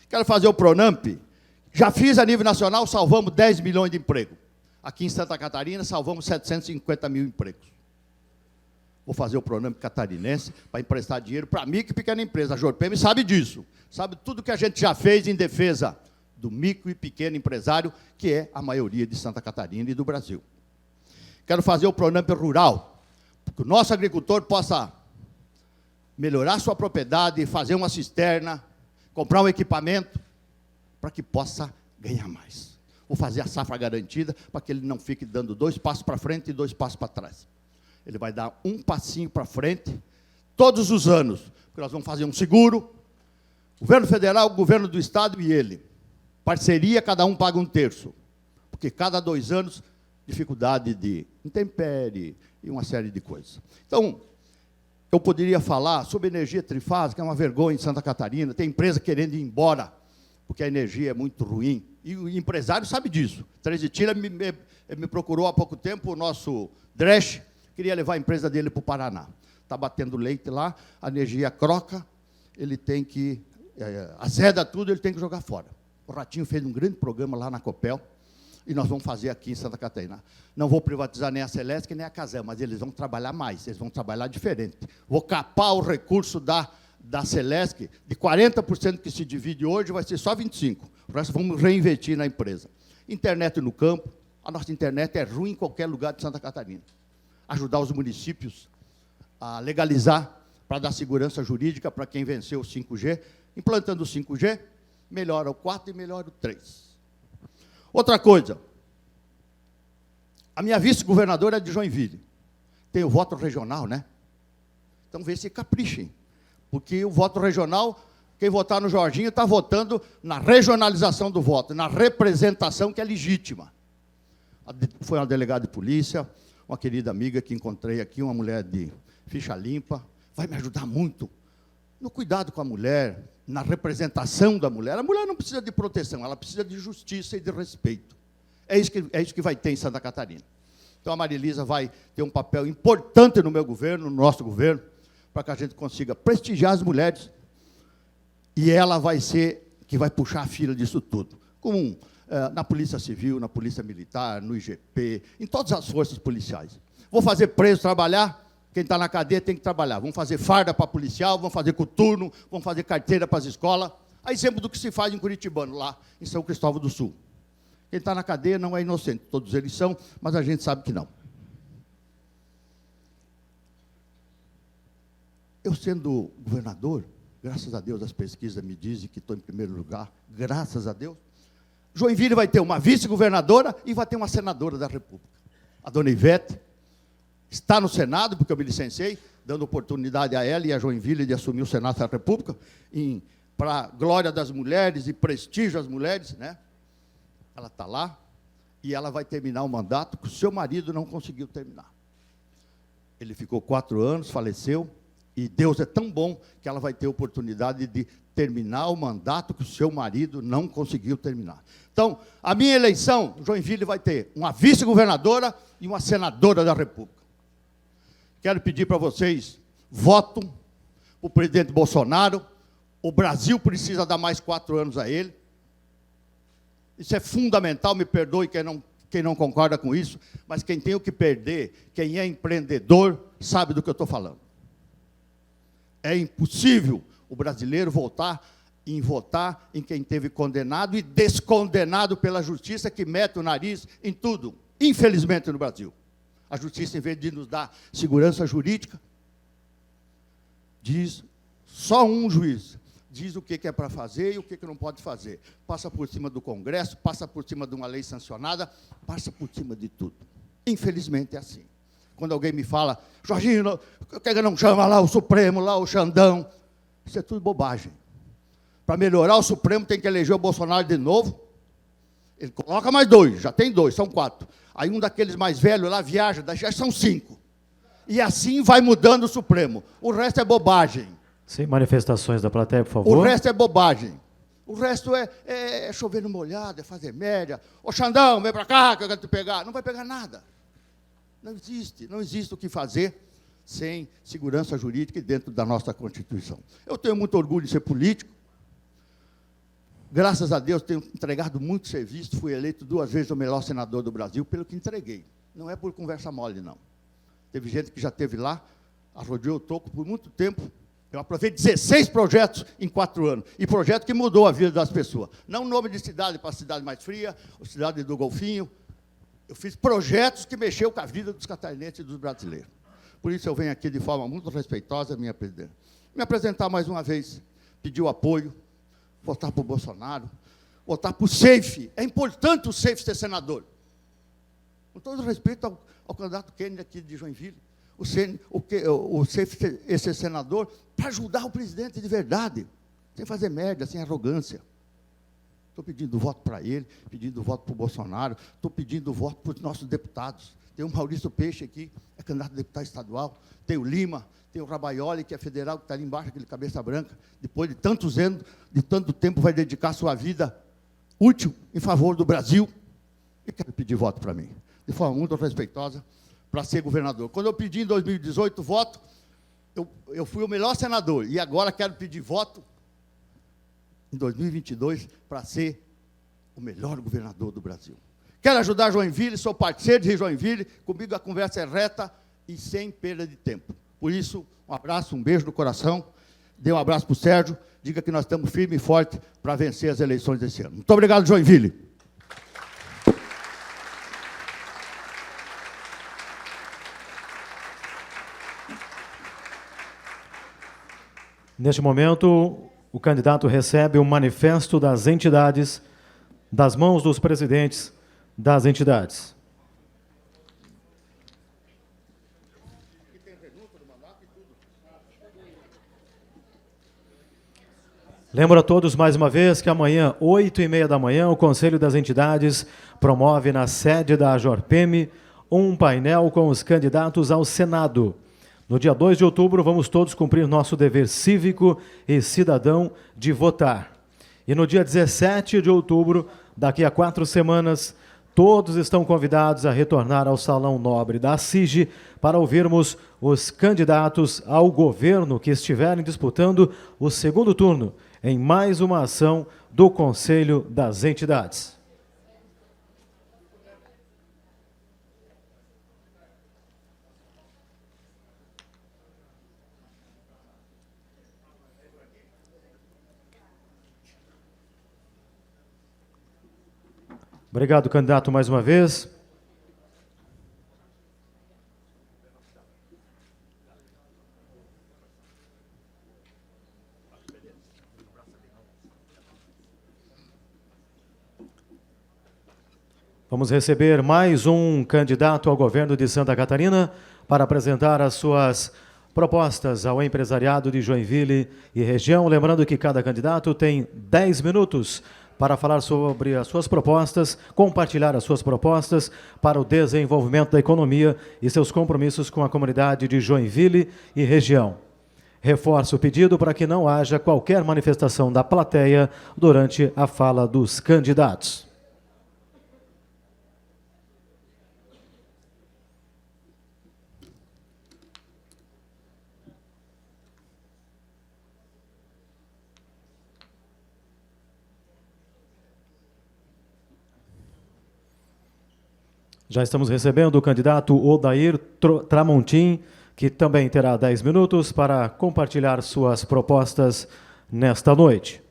Quero fazer o PRONAMP. Já fiz a nível nacional, salvamos 10 milhões de empregos. Aqui em Santa Catarina, salvamos 750 mil empregos. Vou fazer o PRONAMP catarinense para emprestar dinheiro para micro e pequena empresa. A Jorpem sabe disso. Sabe tudo que a gente já fez em defesa do micro e pequeno empresário, que é a maioria de Santa Catarina e do Brasil. Quero fazer o PRONAMP rural, para que o nosso agricultor possa melhorar sua propriedade, fazer uma cisterna, comprar um equipamento, para que possa ganhar mais. Vou fazer a safra garantida, para que ele não fique dando 2 passos para frente e 2 passos para trás. Ele vai dar 1 passinho para frente, todos os anos, porque nós vamos fazer um seguro, governo federal, governo do estado e ele. Parceria, cada um paga 1/3, porque cada 2 anos, dificuldade de intempérie e uma série de coisas. Então, eu poderia falar sobre energia trifásica, é uma vergonha em Santa Catarina, tem empresa querendo ir embora, porque a energia é muito ruim, e o empresário sabe disso. Três de Tira me procurou há pouco tempo, o nosso Dresch queria levar a empresa dele para o Paraná. está batendo leite lá, a energia croca, ele tem que, azeda tudo, ele tem que jogar fora. O Ratinho fez um grande programa lá na Copel, e nós vamos fazer aqui em Santa Catarina. Não vou privatizar nem a Celesc, nem a Casam, mas eles vão trabalhar mais, eles vão trabalhar diferente. Vou capar o recurso da Celesc, de 40% que se divide hoje, vai ser só 25%. O resto vamos reinvestir na empresa. Internet no campo, a nossa internet é ruim em qualquer lugar de Santa Catarina. Ajudar os municípios a legalizar, para dar segurança jurídica para quem venceu o 5G. Implantando o 5G, melhora o 4 e melhora o 3. Outra coisa, a minha vice-governadora é de Joinville. Tem o voto regional, né? Então, vê se caprichem. Porque o voto regional, quem votar no Jorginho está votando na regionalização do voto, na representação que é legítima. Foi uma delegada de polícia, uma querida amiga que encontrei aqui, uma mulher de ficha limpa, vai me ajudar muito no cuidado com a mulher, na representação da mulher. A mulher não precisa de proteção, ela precisa de justiça e de respeito. É isso que vai ter em Santa Catarina. Então, a Marilisa vai ter um papel importante no meu governo, no nosso governo, para que a gente consiga prestigiar as mulheres, e ela vai ser que vai puxar a fila disso tudo. Como na Polícia Civil, na Polícia Militar, no IGP, em todas as forças policiais. Vou fazer preso trabalhar, quem está na cadeia tem que trabalhar. Vamos fazer farda para policial, vamos fazer coturno, vamos fazer carteira para as escolas. A exemplo do que se faz em Curitibano, lá em São Cristóvão do Sul. Quem está na cadeia não é inocente, todos eles são, mas a gente sabe que não. Eu, sendo governador, graças a Deus, as pesquisas me dizem que estou em primeiro lugar, graças a Deus, Joinville vai ter uma vice-governadora e vai ter uma senadora da República. A dona Ivete está no Senado, porque eu me licenciei, dando oportunidade a ela e a Joinville de assumir o Senado da República, para a glória das mulheres e prestígio às mulheres, né? Ela está lá e ela vai terminar o mandato que o seu marido não conseguiu terminar. Ele ficou 4 anos, faleceu, e Deus é tão bom que ela vai ter oportunidade de terminar o mandato que o seu marido não conseguiu terminar. Então, a minha eleição, Joinville vai ter uma vice-governadora e uma senadora da República. Quero pedir para vocês, voto para o presidente Bolsonaro. O Brasil precisa dar mais 4 anos a ele. Isso é fundamental, me perdoe quem não concorda com isso, mas quem tem o que perder, quem é empreendedor, sabe do que eu estou falando. É impossível o brasileiro votar em quem teve condenado e descondenado pela justiça, que mete o nariz em tudo, infelizmente, no Brasil. A justiça, em vez de nos dar segurança jurídica, diz, só um juiz diz o que é para fazer e o que não pode fazer. Passa por cima do Congresso, passa por cima de uma lei sancionada, passa por cima de tudo. Infelizmente é assim. Quando alguém me fala, Jorginho, por que não chama lá o Supremo, lá o Xandão? Isso é tudo bobagem. Para melhorar o Supremo tem que eleger o Bolsonaro de novo. Ele coloca mais 2, já tem 2, são 4. Aí um daqueles mais velhos lá viaja, já são 5. E assim vai mudando o Supremo. O resto é bobagem. Sem manifestações da plateia, por favor. O resto é bobagem. O resto é chover no molhado, é fazer média. Ô, Xandão, vem para cá que eu quero te pegar. Não vai pegar nada. Não existe o que fazer sem segurança jurídica dentro da nossa Constituição. Eu tenho muito orgulho de ser político. Graças a Deus, tenho entregado muito serviço. Fui eleito 2 vezes o melhor senador do Brasil pelo que entreguei. Não é por conversa mole, não. Teve gente que já esteve lá, arrodeou o toco por muito tempo. Eu aprovei 16 projetos em 4 anos. E projeto que mudou a vida das pessoas. Não nome de cidade para cidade mais fria, ou cidade do Golfinho. Eu fiz projetos que mexeram com a vida dos catarinenses e dos brasileiros. Por isso eu venho aqui de forma muito respeitosa, minha presidente, me apresentar mais uma vez, pedir o apoio, votar para o Bolsonaro, votar para o SAFE. É importante o SAFE ser senador. Com todo respeito ao candidato Kennedy aqui de Joinville, o SAFE ser senador para ajudar o presidente de verdade, sem fazer merda, sem arrogância. Estou pedindo voto para ele, pedindo voto para o Bolsonaro, estou pedindo voto para os nossos deputados. Tem o Maurício Peixe aqui, é candidato a deputado estadual, tem o Lima, tem o Rabaioli, que é federal, que está ali embaixo, aquele cabeça branca, depois de tantos anos, de tanto tempo, vai dedicar sua vida útil em favor do Brasil, e quero pedir voto para mim, de forma muito respeitosa, para ser governador. Quando eu pedi em 2018 voto, eu fui o melhor senador e agora quero pedir voto em 2022 para ser o melhor governador do Brasil. Quero ajudar Joinville, sou parceiro de Joinville, comigo a conversa é reta e sem perda de tempo. Por isso, um abraço, um beijo no coração, dê um abraço para o Sérgio, diga que nós estamos firmes e fortes para vencer as eleições desse ano. Muito obrigado, Joinville. Neste momento, o candidato recebe o manifesto das entidades, das mãos dos presidentes das entidades. Lembro a todos mais uma vez que amanhã, 8h30 da manhã, o Conselho das Entidades promove na sede da AJORPEME um painel com os candidatos ao Senado. No dia 2 de outubro, vamos todos cumprir nosso dever cívico e cidadão de votar. E no dia 17 de outubro, daqui a 4 semanas, todos estão convidados a retornar ao Salão Nobre da CIGE para ouvirmos os candidatos ao governo que estiverem disputando o segundo turno em mais uma ação do Conselho das Entidades. Obrigado, candidato, mais uma vez. Vamos receber mais um candidato ao governo de Santa Catarina para apresentar as suas propostas ao empresariado de Joinville e região. Lembrando que cada candidato tem 10 minutos para falar sobre as suas propostas, compartilhar as suas propostas para o desenvolvimento da economia e seus compromissos com a comunidade de Joinville e região. Reforço o pedido para que não haja qualquer manifestação da plateia durante a fala dos candidatos. Já estamos recebendo o candidato Odair Tramontim, que também terá 10 minutos para compartilhar suas propostas nesta noite.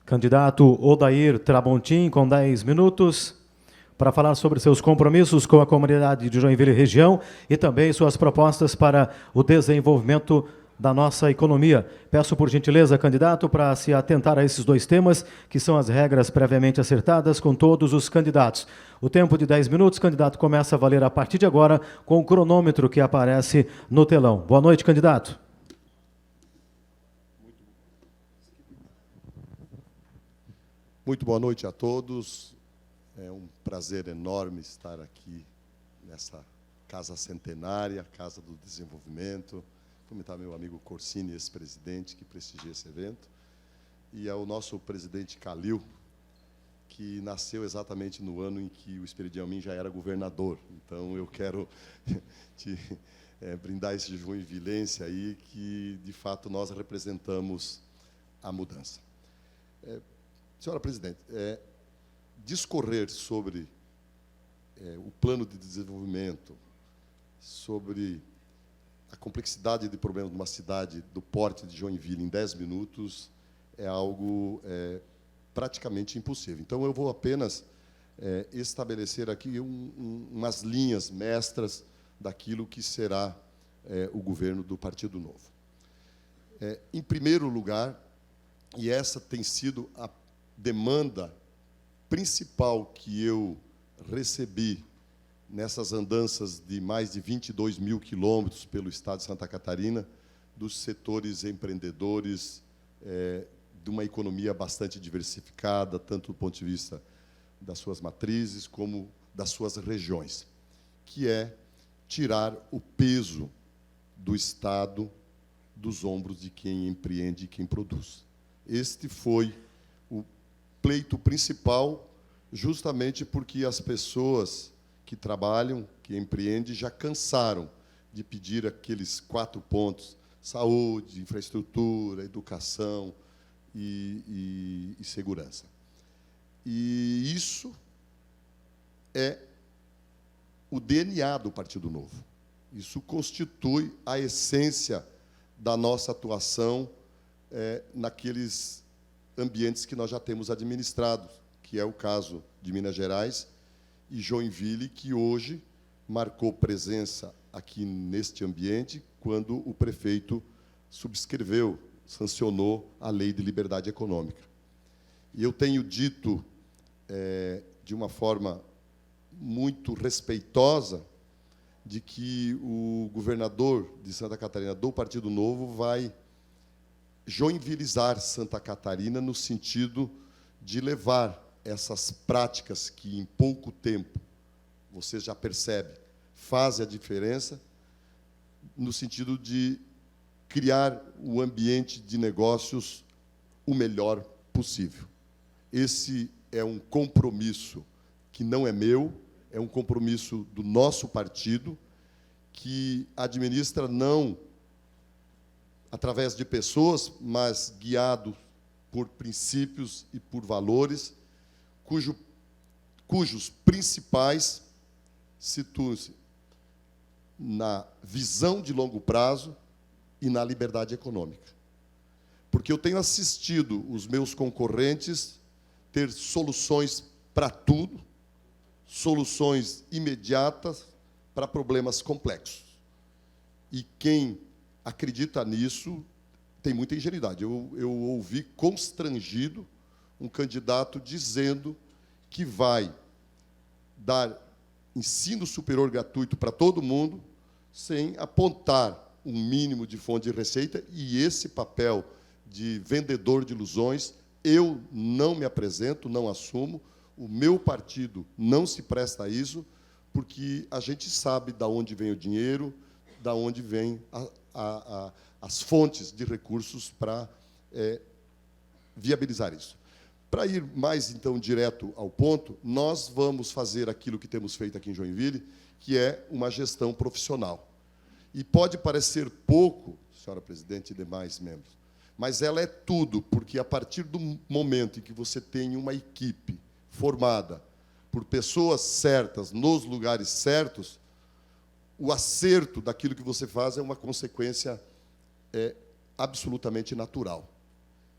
Candidato Odair Tramontim, com 10 minutos, para falar sobre seus compromissos com a comunidade de Joinville e região e também suas propostas para o desenvolvimento da nossa economia. Peço por gentileza, candidato, para se atentar a esses dois temas, que são as regras previamente acertadas com todos os candidatos. O tempo de 10 minutos, candidato, começa a valer a partir de agora com o cronômetro que aparece no telão. Boa noite, candidato. Muito boa noite a todos. É um prazer enorme estar aqui nessa Casa Centenária, Casa do Desenvolvimento. Cumprimentar meu amigo Corsini, ex-presidente, que prestigia esse evento. E ao nosso presidente Calil, que nasceu exatamente no ano em que o Esperidião Amin já era governador. Então, eu quero te brindar esse joinvilense aí, que, de fato, nós representamos a mudança. Senhora presidente, discorrer sobre o plano de desenvolvimento, sobre a complexidade de problemas de uma cidade do porte de Joinville em 10 minutos é algo praticamente impossível. Então, eu vou apenas estabelecer aqui umas linhas mestras daquilo que será o governo do Partido Novo. Em primeiro lugar, e essa tem sido a demanda principal que eu recebi nessas andanças de mais de 22 mil quilômetros pelo estado de Santa Catarina, dos setores empreendedores de uma economia bastante diversificada, tanto do ponto de vista das suas matrizes como das suas regiões, que é tirar o peso do Estado dos ombros de quem empreende e quem produz. Este foi o pleito principal, justamente porque as pessoas que trabalham, que empreendem, já cansaram de pedir aqueles 4 pontos: saúde, infraestrutura, educação e segurança. E isso é o DNA do Partido Novo. Isso constitui a essência da nossa atuação naqueles ambientes que nós já temos administrados, que é o caso de Minas Gerais e Joinville, que hoje marcou presença aqui neste ambiente quando o prefeito subscreveu, sancionou a Lei de Liberdade Econômica. E eu tenho dito, de uma forma muito respeitosa, de que o governador de Santa Catarina do Partido Novo vai joinvilizar Santa Catarina no sentido de levar essas práticas que, em pouco tempo, você já percebe, fazem a diferença, no sentido de criar o ambiente de negócios o melhor possível. Esse é um compromisso que não é meu, é um compromisso do nosso partido, que administra não através de pessoas, mas guiado por princípios e por valores, cujos principais situam-se na visão de longo prazo e na liberdade econômica. Porque eu tenho assistido os meus concorrentes ter soluções para tudo, soluções imediatas para problemas complexos. E quem acredita nisso tem muita ingenuidade. Eu ouvi constrangido um candidato dizendo que vai dar ensino superior gratuito para todo mundo, sem apontar um mínimo de fonte de receita, e esse papel de vendedor de ilusões eu não me apresento, não assumo. O meu partido não se presta a isso, porque a gente sabe de onde vem o dinheiro, de onde vêm as fontes de recursos para viabilizar isso. Para ir mais, então, direto ao ponto, nós vamos fazer aquilo que temos feito aqui em Joinville, que é uma gestão profissional. E pode parecer pouco, senhora presidente e demais membros, mas ela é tudo, porque a partir do momento em que você tem uma equipe formada por pessoas certas, nos lugares certos, o acerto daquilo que você faz é uma consequência absolutamente natural.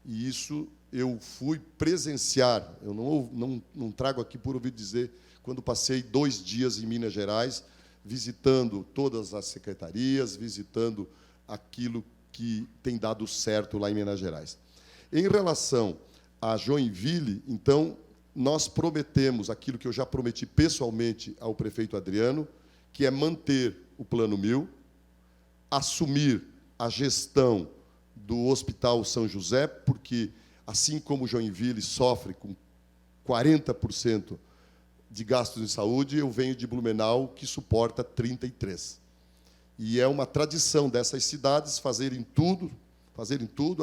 E isso eu fui presenciar, eu não trago aqui por ouvir dizer, quando passei 2 dias em Minas Gerais, visitando todas as secretarias, visitando aquilo que tem dado certo lá em Minas Gerais. Em relação a Joinville, então, nós prometemos aquilo que eu já prometi pessoalmente ao prefeito Adriano, que é manter o Plano 1000, assumir a gestão do Hospital São José, porque, assim como Joinville sofre com 40% de gastos em saúde, eu venho de Blumenau, que suporta 33%. E é uma tradição dessas cidades fazerem tudo,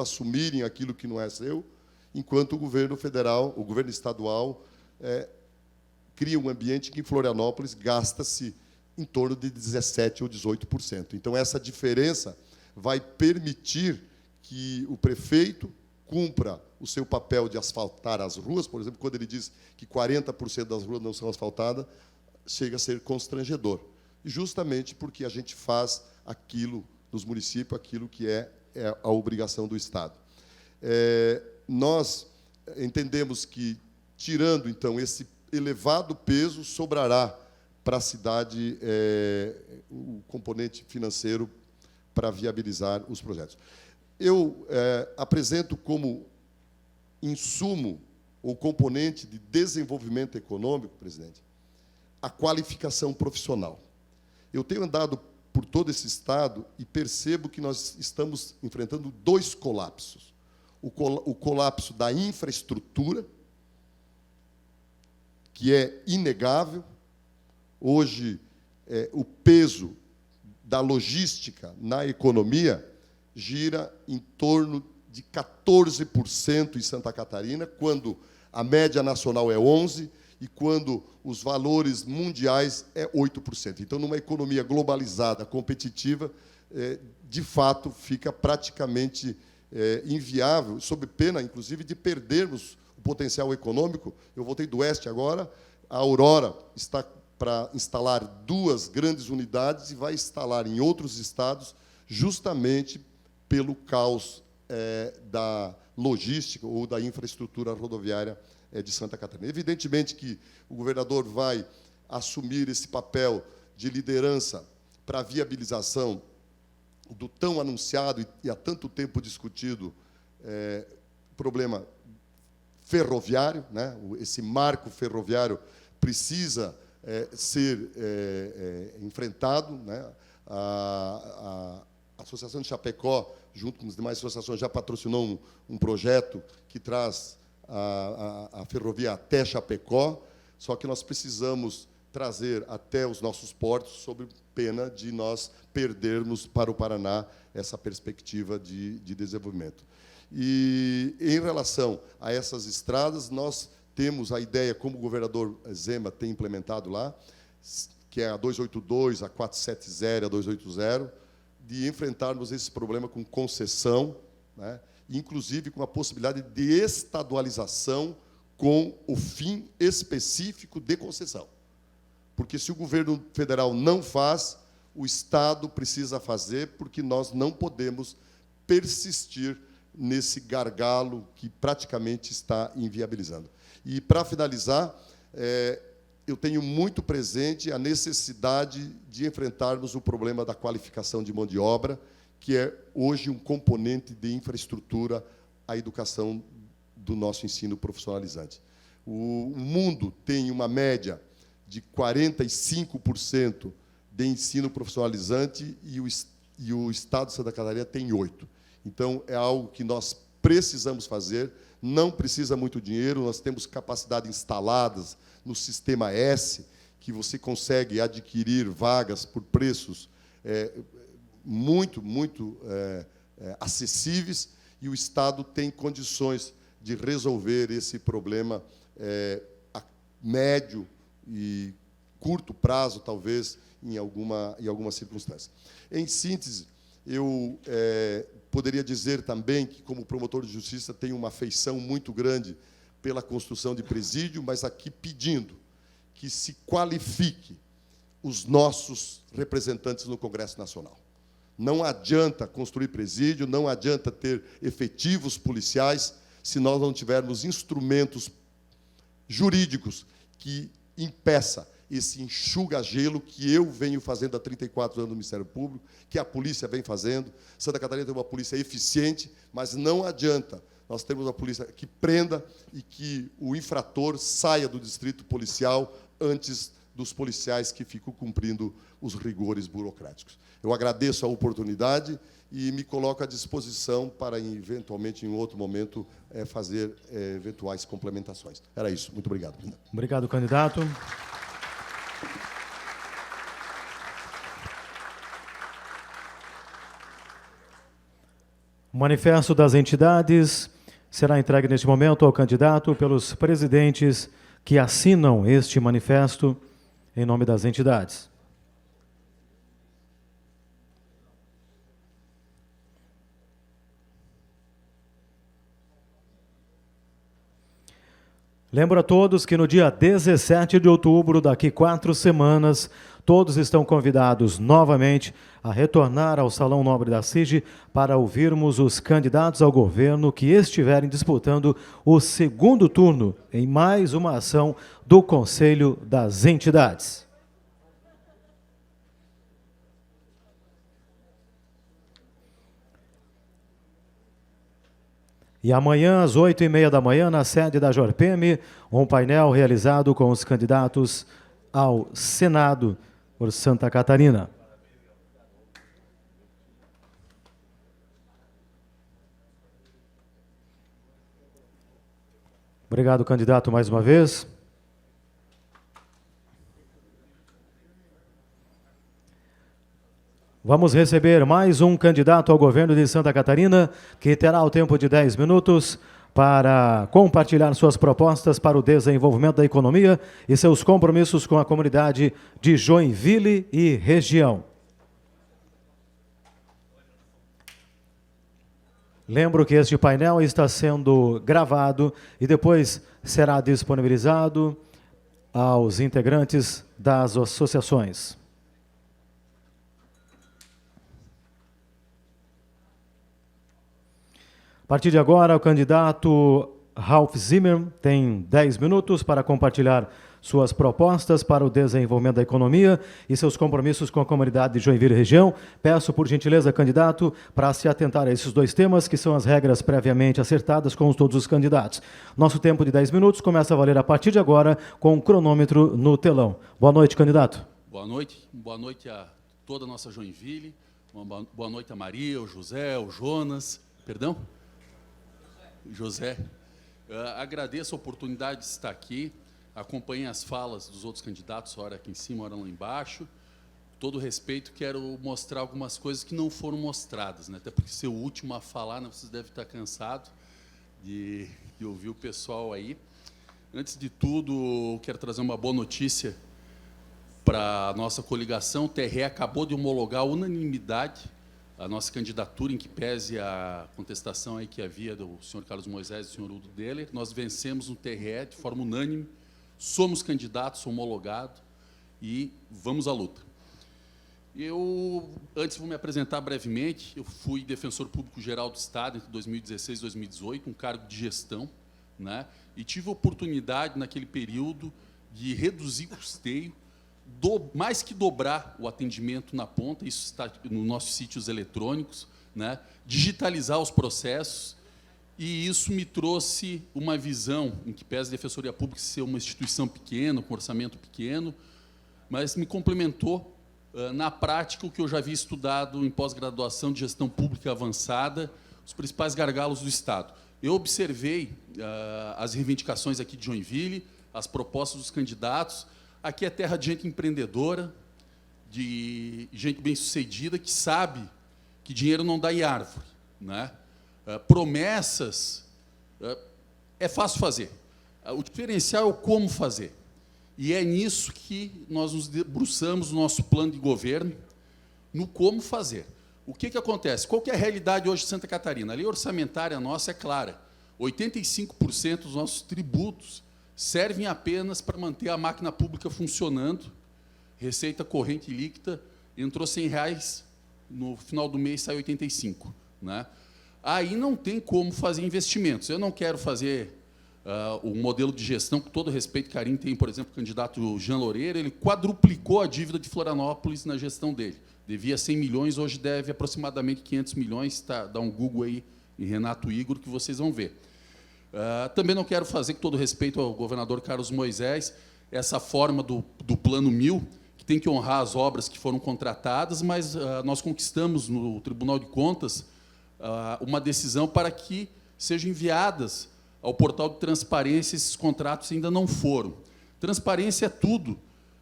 assumirem aquilo que não é seu, enquanto o governo federal, o governo estadual, cria um ambiente que, em Florianópolis, gasta-se em torno de 17% ou 18%. Então, essa diferença vai permitir que o prefeito cumpra o seu papel de asfaltar as ruas. Por exemplo, quando ele diz que 40% das ruas não são asfaltadas, chega a ser constrangedor. Justamente porque a gente faz aquilo nos municípios, aquilo que é a obrigação do Estado. Nós entendemos que, tirando, então, esse elevado peso, sobrará para a cidade o componente financeiro para viabilizar os projetos. Eu apresento como insumo ou componente de desenvolvimento econômico, presidente, a qualificação profissional. Eu tenho andado por todo esse Estado e percebo que nós estamos enfrentando 2 colapsos. o colapso da infraestrutura, que é inegável. Hoje, o peso da logística na economia gira em torno de 14% em Santa Catarina, quando a média nacional é 11%, e quando os valores mundiais é 8%. Então, numa economia globalizada, competitiva, de fato, fica praticamente inviável, sob pena, inclusive, de perdermos o potencial econômico. Eu voltei do Oeste agora, a Aurora está para instalar 2 grandes unidades e vai instalar em outros estados, justamente pelo caos da logística ou da infraestrutura rodoviária de Santa Catarina. Evidentemente que o governador vai assumir esse papel de liderança para a viabilização do tão anunciado e há tanto tempo discutido problema ferroviário, né? Esse marco ferroviário precisa ser enfrentado, né? A Associação de Chapecó, junto com as demais associações, já patrocinou um projeto que traz a ferrovia até Chapecó, só que nós precisamos trazer até os nossos portos, sob pena de nós perdermos para o Paraná essa perspectiva de desenvolvimento. E, em relação a essas estradas, nós temos a ideia, como o governador Zema tem implementado lá, que é a 282, a 470, a 280, de enfrentarmos esse problema com concessão, né? Inclusive com a possibilidade de estadualização com o fim específico de concessão. Porque, se o governo federal não faz, o Estado precisa fazer, porque nós não podemos persistir nesse gargalo que praticamente está inviabilizando. E, para finalizar, eu tenho muito presente a necessidade de enfrentarmos o problema da qualificação de mão de obra, que é hoje um componente de infraestrutura à educação do nosso ensino profissionalizante. O mundo tem uma média de 45% de ensino profissionalizante e o Estado de Santa Catarina tem 8%. Então, é algo que nós precisamos fazer, não precisa muito dinheiro, nós temos capacidade instaladas no Sistema S, que você consegue adquirir vagas por preços muito acessíveis, e o Estado tem condições de resolver esse problema a médio e curto prazo, talvez, em alguma circunstância. Em síntese, eu poderia dizer também que, como promotor de justiça, tenho uma afeição muito grande pela construção de presídio, mas aqui pedindo que se qualifique os nossos representantes no Congresso Nacional. Não adianta construir presídio, não adianta ter efetivos policiais, se nós não tivermos instrumentos jurídicos que impeça esse enxuga-gelo que eu venho fazendo há 34 anos no Ministério Público, que a polícia vem fazendo. Santa Catarina tem uma polícia eficiente, mas não adianta nós termos uma polícia que prenda e que o infrator saia do distrito policial antes dos policiais que ficam cumprindo os rigores burocráticos. Eu agradeço a oportunidade e me coloco à disposição para, eventualmente, em outro momento, fazer eventuais complementações. Era isso. Muito obrigado. Obrigado, candidato. O manifesto das entidades será entregue neste momento ao candidato pelos presidentes que assinam este manifesto em nome das entidades. Lembro a todos que no dia 17 de outubro, daqui 4 semanas, todos estão convidados novamente a retornar ao Salão Nobre da CIGE para ouvirmos os candidatos ao governo que estiverem disputando o segundo turno em mais uma ação do Conselho das Entidades. E amanhã, às 8h30 da manhã, na sede da JORPEM, um painel realizado com os candidatos ao Senado por Santa Catarina. Obrigado, candidato, mais uma vez. Vamos receber mais um candidato ao governo de Santa Catarina, que terá o tempo de 10 minutos para compartilhar suas propostas para o desenvolvimento da economia e seus compromissos com a comunidade de Joinville e região. Lembro que este painel está sendo gravado e depois será disponibilizado aos integrantes das associações. A partir de agora, o candidato Ralph Zimmer tem 10 minutos para compartilhar suas propostas para o desenvolvimento da economia e seus compromissos com a comunidade de Joinville e região. Peço, por gentileza, candidato, para se atentar a esses dois temas, que são as regras previamente acertadas com todos os candidatos. Nosso tempo de 10 minutos começa a valer a partir de agora, com o cronômetro no telão. Boa noite, candidato. Boa noite a toda a nossa Joinville. Boa noite a Maria, ao José, ao Jonas. Perdão? José. Agradeço a oportunidade de estar aqui. Acompanhei as falas dos outros candidatos, ora aqui em cima, ora lá embaixo. Todo respeito, quero mostrar algumas coisas que não foram mostradas, né? Até porque ser o último a falar, né, vocês devem estar cansados de ouvir o pessoal aí. Antes de tudo, quero trazer uma boa notícia para a nossa coligação. O TRE acabou de homologar a unanimidade a nossa candidatura, em que pese a contestação aí que havia do senhor Carlos Moisés e do senhor Udo Deller. Nós vencemos no TRE de forma unânime, somos candidatos, homologados, e vamos à luta. Antes vou me apresentar brevemente. Eu fui defensor público-geral do Estado entre 2016 e 2018, um cargo de gestão, né? E tive a oportunidade, naquele período, de reduzir custeio, mais que dobrar o atendimento na ponta, isso está nos nossos sítios eletrônicos, né? Digitalizar os processos, e isso me trouxe uma visão, em que pese a Defensoria Pública ser uma instituição pequena, com orçamento pequeno, mas me complementou, na prática, o que eu já havia estudado em pós-graduação de gestão pública avançada, os principais gargalos do Estado. Eu observei as reivindicações aqui de Joinville, as propostas dos candidatos. Aqui é terra de gente empreendedora, de gente bem-sucedida, que sabe que dinheiro não dá em árvore, né? Promessas é fácil fazer. O diferencial é o como fazer. E é nisso que nós nos debruçamos no nosso plano de governo, no como fazer. O que acontece? Qual que é a realidade hoje de Santa Catarina? A lei orçamentária nossa é clara. 85% dos nossos tributos servem apenas para manter a máquina pública funcionando. Receita corrente líquida entrou R$100, no final do mês sai 85, né? Aí não tem como fazer investimentos. Eu não quero fazer o modelo de gestão, com todo respeito e carinho, tem, por exemplo, o candidato Jean Loureiro, ele quadruplicou a dívida de Florianópolis na gestão dele. Devia 100 milhões, hoje deve aproximadamente 500 milhões, dá um Google aí em Renato Igor, que vocês vão ver. Também não quero fazer, com todo respeito ao governador Carlos Moisés, essa forma do Plano 1000, que tem que honrar as obras que foram contratadas, mas nós conquistamos no Tribunal de Contas uma decisão para que sejam enviadas ao portal de transparência. Esses contratos ainda não foram. Transparência é tudo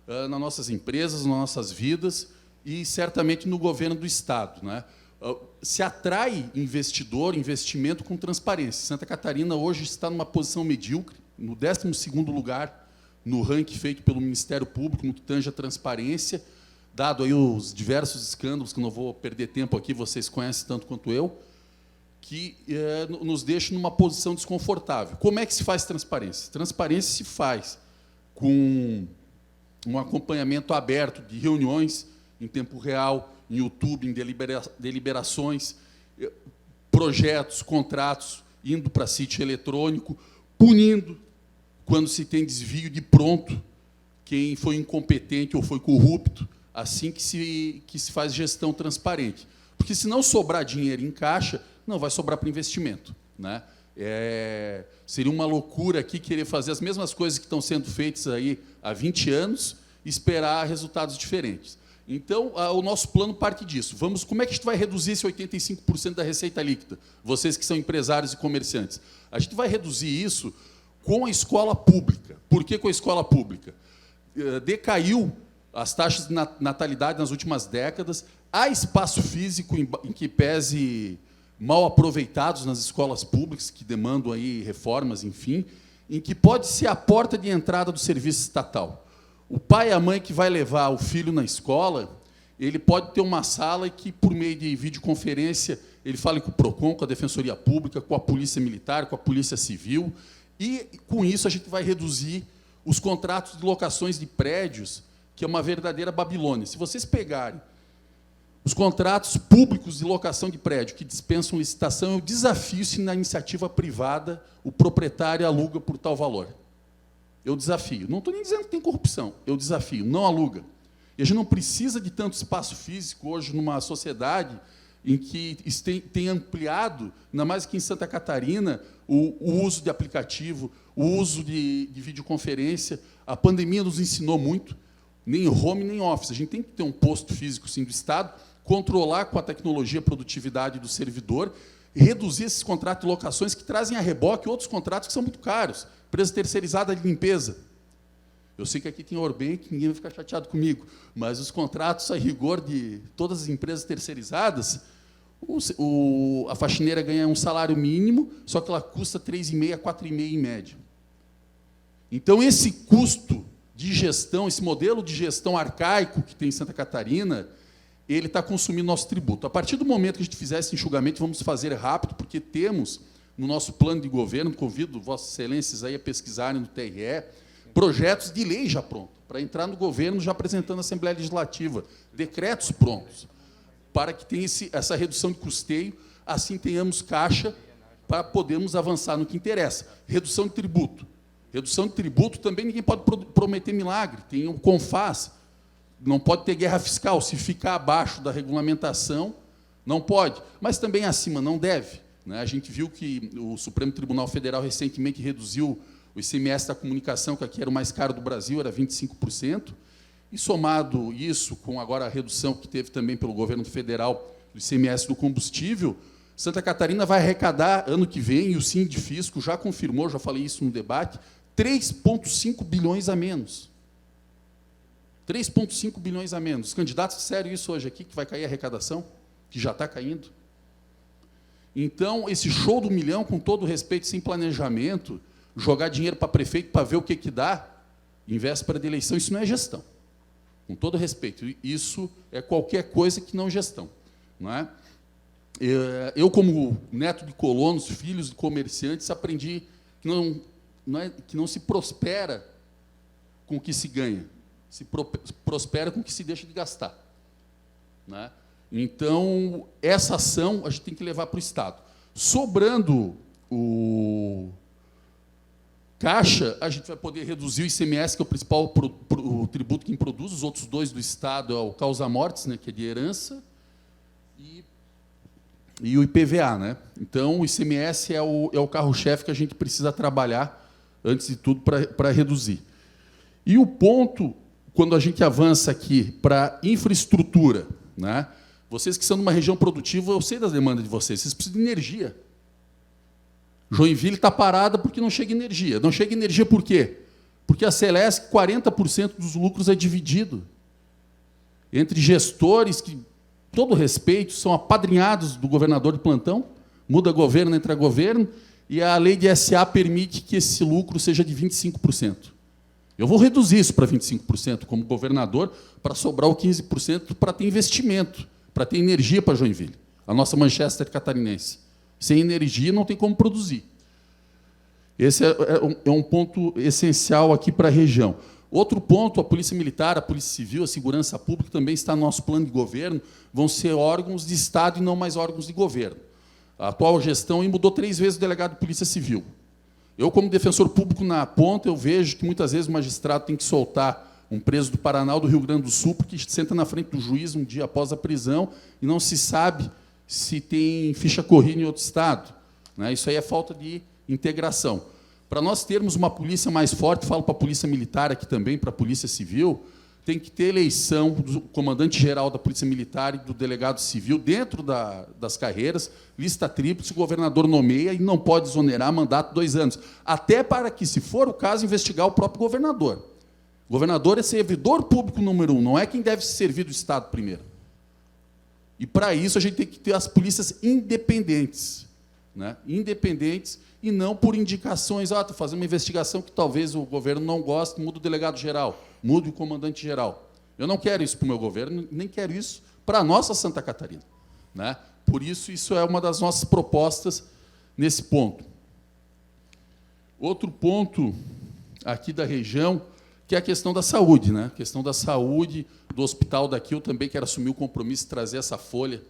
nas nossas empresas, nas nossas vidas e, certamente, no governo do Estado, né? Se atrai investimento com transparência. Santa Catarina hoje está numa posição medíocre, no 12º lugar no ranking feito pelo Ministério Público, no que tange a transparência, dado aí os diversos escândalos, que não vou perder tempo aqui, vocês conhecem tanto quanto eu, que nos deixa numa posição desconfortável. Como é que se faz transparência? Transparência se faz com um acompanhamento aberto de reuniões em tempo real, em YouTube, em deliberações, projetos, contratos, indo para sítio eletrônico, punindo, quando se tem desvio de pronto, quem foi incompetente ou foi corrupto, assim que se faz gestão transparente. Porque, se não sobrar dinheiro em caixa, não vai sobrar para investimento, né? Seria uma loucura aqui querer fazer as mesmas coisas que estão sendo feitas aí há 20 anos e esperar resultados diferentes. Então, o nosso plano parte disso. Como é que a gente vai reduzir esse 85% da receita líquida? Vocês que são empresários e comerciantes. A gente vai reduzir isso com a escola pública. Por que com a escola pública? Decaiu as taxas de natalidade nas últimas décadas, há espaço físico em que pese mal aproveitados nas escolas públicas, que demandam aí reformas, enfim, em que pode ser a porta de entrada do serviço estatal. O pai e a mãe que vai levar o filho na escola, ele pode ter uma sala que, por meio de videoconferência, ele fale com o PROCON, com a Defensoria Pública, com a Polícia Militar, com a Polícia Civil, e, com isso, a gente vai reduzir os contratos de locações de prédios, que é uma verdadeira Babilônia. Se vocês pegarem os contratos públicos de locação de prédio que dispensam licitação, eu desafio se na iniciativa privada o proprietário aluga por tal valor. Eu desafio. Não estou nem dizendo que tem corrupção. Eu desafio. Não aluga. E a gente não precisa de tanto espaço físico hoje numa sociedade em que tem ampliado, ainda mais aqui em Santa Catarina, o uso de aplicativo, o uso de videoconferência. A pandemia nos ensinou muito, nem home, nem office. A gente tem que ter um posto físico, sim, do Estado, controlar com a tecnologia a produtividade do servidor, reduzir esses contratos de locações que trazem a reboque outros contratos que são muito caros. Empresa terceirizada de limpeza. Eu sei que aqui tem Orben, que ninguém vai ficar chateado comigo, mas os contratos, a rigor de todas as empresas terceirizadas, a faxineira ganha um salário mínimo, só que ela custa 3,5 a 4,5 em média. Então, esse custo de gestão, esse modelo de gestão arcaico que tem em Santa Catarina, ele está consumindo nosso tributo. A partir do momento que a gente fizer esse enxugamento, vamos fazer rápido, porque temos, no nosso plano de governo, convido Vossas Excelências aí a pesquisarem no TRE, projetos de lei já prontos, para entrar no governo já apresentando à Assembleia Legislativa, decretos prontos, para que tenha essa redução de custeio, assim tenhamos caixa para podermos avançar no que interessa. Redução de tributo. Redução de tributo também ninguém pode prometer milagre. Tem o CONFAS, não pode ter guerra fiscal. Se ficar abaixo da regulamentação, não pode. Mas também acima, não deve. A gente viu que o Supremo Tribunal Federal recentemente reduziu o ICMS da comunicação, que aqui era o mais caro do Brasil, era 25%. E, somado isso com agora a redução que teve também pelo governo federal do ICMS do combustível, Santa Catarina vai arrecadar, ano que vem, e o Sindifisco já confirmou, já falei isso no debate, 3,5 bilhões a menos. 3,5 bilhões a menos. Os candidatos disseram isso hoje aqui, que vai cair a arrecadação, que já está caindo. Então, esse show do milhão, com todo respeito, sem planejamento, jogar dinheiro para prefeito para ver o que dá, em véspera de eleição, isso não é gestão. Com todo respeito, isso é qualquer coisa que não gestão. Não é? Eu, como neto de colonos, filhos de comerciantes, aprendi que não se prospera com o que se ganha, se prospera com o que se deixa de gastar. Não é? Então, essa ação a gente tem que levar para o Estado. Sobrando o caixa, a gente vai poder reduzir o ICMS, que é o principal o tributo que produz, os outros dois do Estado é o causa-mortes, né, que é de herança, e o IPVA. Né? Então, o ICMS é o carro-chefe que a gente precisa trabalhar, antes de tudo, para reduzir. E o ponto, quando a gente avança aqui para infraestrutura, né? Vocês que são numa região produtiva, eu sei das demandas de vocês precisam de energia. Joinville está parada porque não chega energia. Não chega energia por quê? Porque a Celesc, 40% dos lucros é dividido entre gestores que, todo respeito, são apadrinhados do governador de plantão, muda governo, entra governo, e a lei de SA permite que esse lucro seja de 25%. Eu vou reduzir isso para 25% como governador, para sobrar o 15% para ter investimento, para ter energia para Joinville, a nossa Manchester catarinense. Sem energia não tem como produzir. Esse é um ponto essencial aqui para a região. Outro ponto, a Polícia Militar, a Polícia Civil, a Segurança Pública também está no nosso plano de governo, vão ser órgãos de Estado e não mais órgãos de governo. A atual gestão mudou 3 vezes o delegado de Polícia Civil. Eu, como defensor público na ponta, eu vejo que muitas vezes o magistrado tem que soltar um preso do Paraná ou do Rio Grande do Sul, porque senta na frente do juiz um dia após a prisão e não se sabe se tem ficha corrida em outro estado. Né? Isso aí é falta de integração. Para nós termos uma polícia mais forte, falo para a Polícia Militar aqui também, para a Polícia Civil, tem que ter eleição do comandante-geral da Polícia Militar e do delegado civil dentro das carreiras, lista tríplice, o governador nomeia e não pode exonerar mandato 2 anos. Até para que, se for o caso, investigar o próprio governador. O governador é servidor público número 1, não é quem deve servir do Estado primeiro. E, para isso, a gente tem que ter as polícias independentes. Né? Independentes e não por indicações. Estou fazendo uma investigação que talvez o governo não goste, muda o delegado-geral, muda o comandante-geral. Eu não quero isso para o meu governo, nem quero isso para a nossa Santa Catarina. Né? Por isso, isso é uma das nossas propostas nesse ponto. Outro ponto aqui da região, que é a questão da saúde. Né? A questão da saúde do hospital daqui, eu também quero assumir o compromisso de trazer essa folha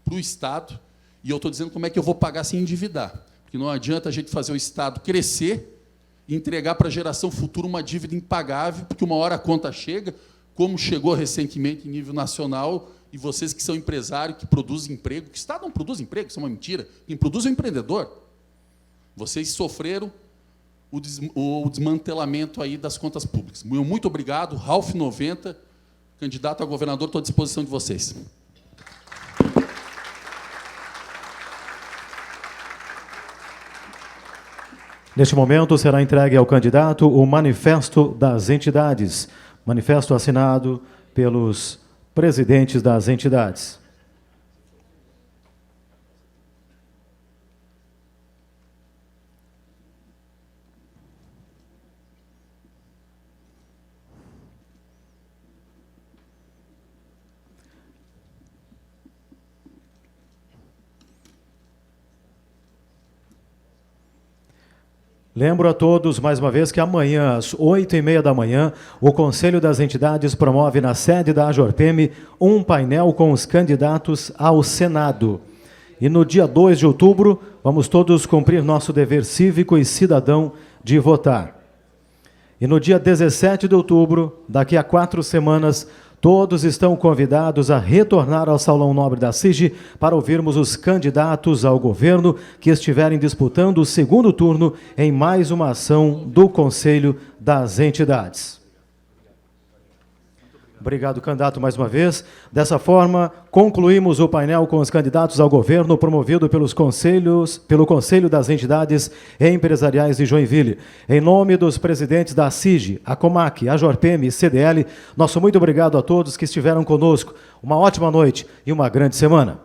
para o Estado, e eu estou dizendo como é que eu vou pagar sem endividar. Porque não adianta a gente fazer o Estado crescer e entregar para a geração futura uma dívida impagável, porque uma hora a conta chega, como chegou recentemente em nível nacional, e vocês que são empresários, que produzem emprego, que o Estado não produz emprego, isso é uma mentira, quem produz é o empreendedor. Vocês sofreram o desmantelamento aí das contas públicas. Muito obrigado, Ralph 90, candidato a governador, estou à disposição de vocês. Neste momento, será entregue ao candidato o Manifesto das Entidades, manifesto assinado pelos presidentes das entidades. Lembro a todos, mais uma vez, que amanhã, às 8h30 da manhã, o Conselho das Entidades promove na sede da AJORPEME um painel com os candidatos ao Senado. E no dia 2 de outubro, vamos todos cumprir nosso dever cívico e cidadão de votar. E no dia 17 de outubro, daqui a 4 semanas, todos estão convidados a retornar ao Salão Nobre da CIGI para ouvirmos os candidatos ao governo que estiverem disputando o segundo turno em mais uma ação do Conselho das Entidades. Obrigado, candidato, mais uma vez. Dessa forma, concluímos o painel com os candidatos ao governo promovido pelo Conselho das Entidades Empresariais de Joinville. Em nome dos presidentes da CIGI, a COMAC, a AJORPEME e CDL, nosso muito obrigado a todos que estiveram conosco. Uma ótima noite e uma grande semana.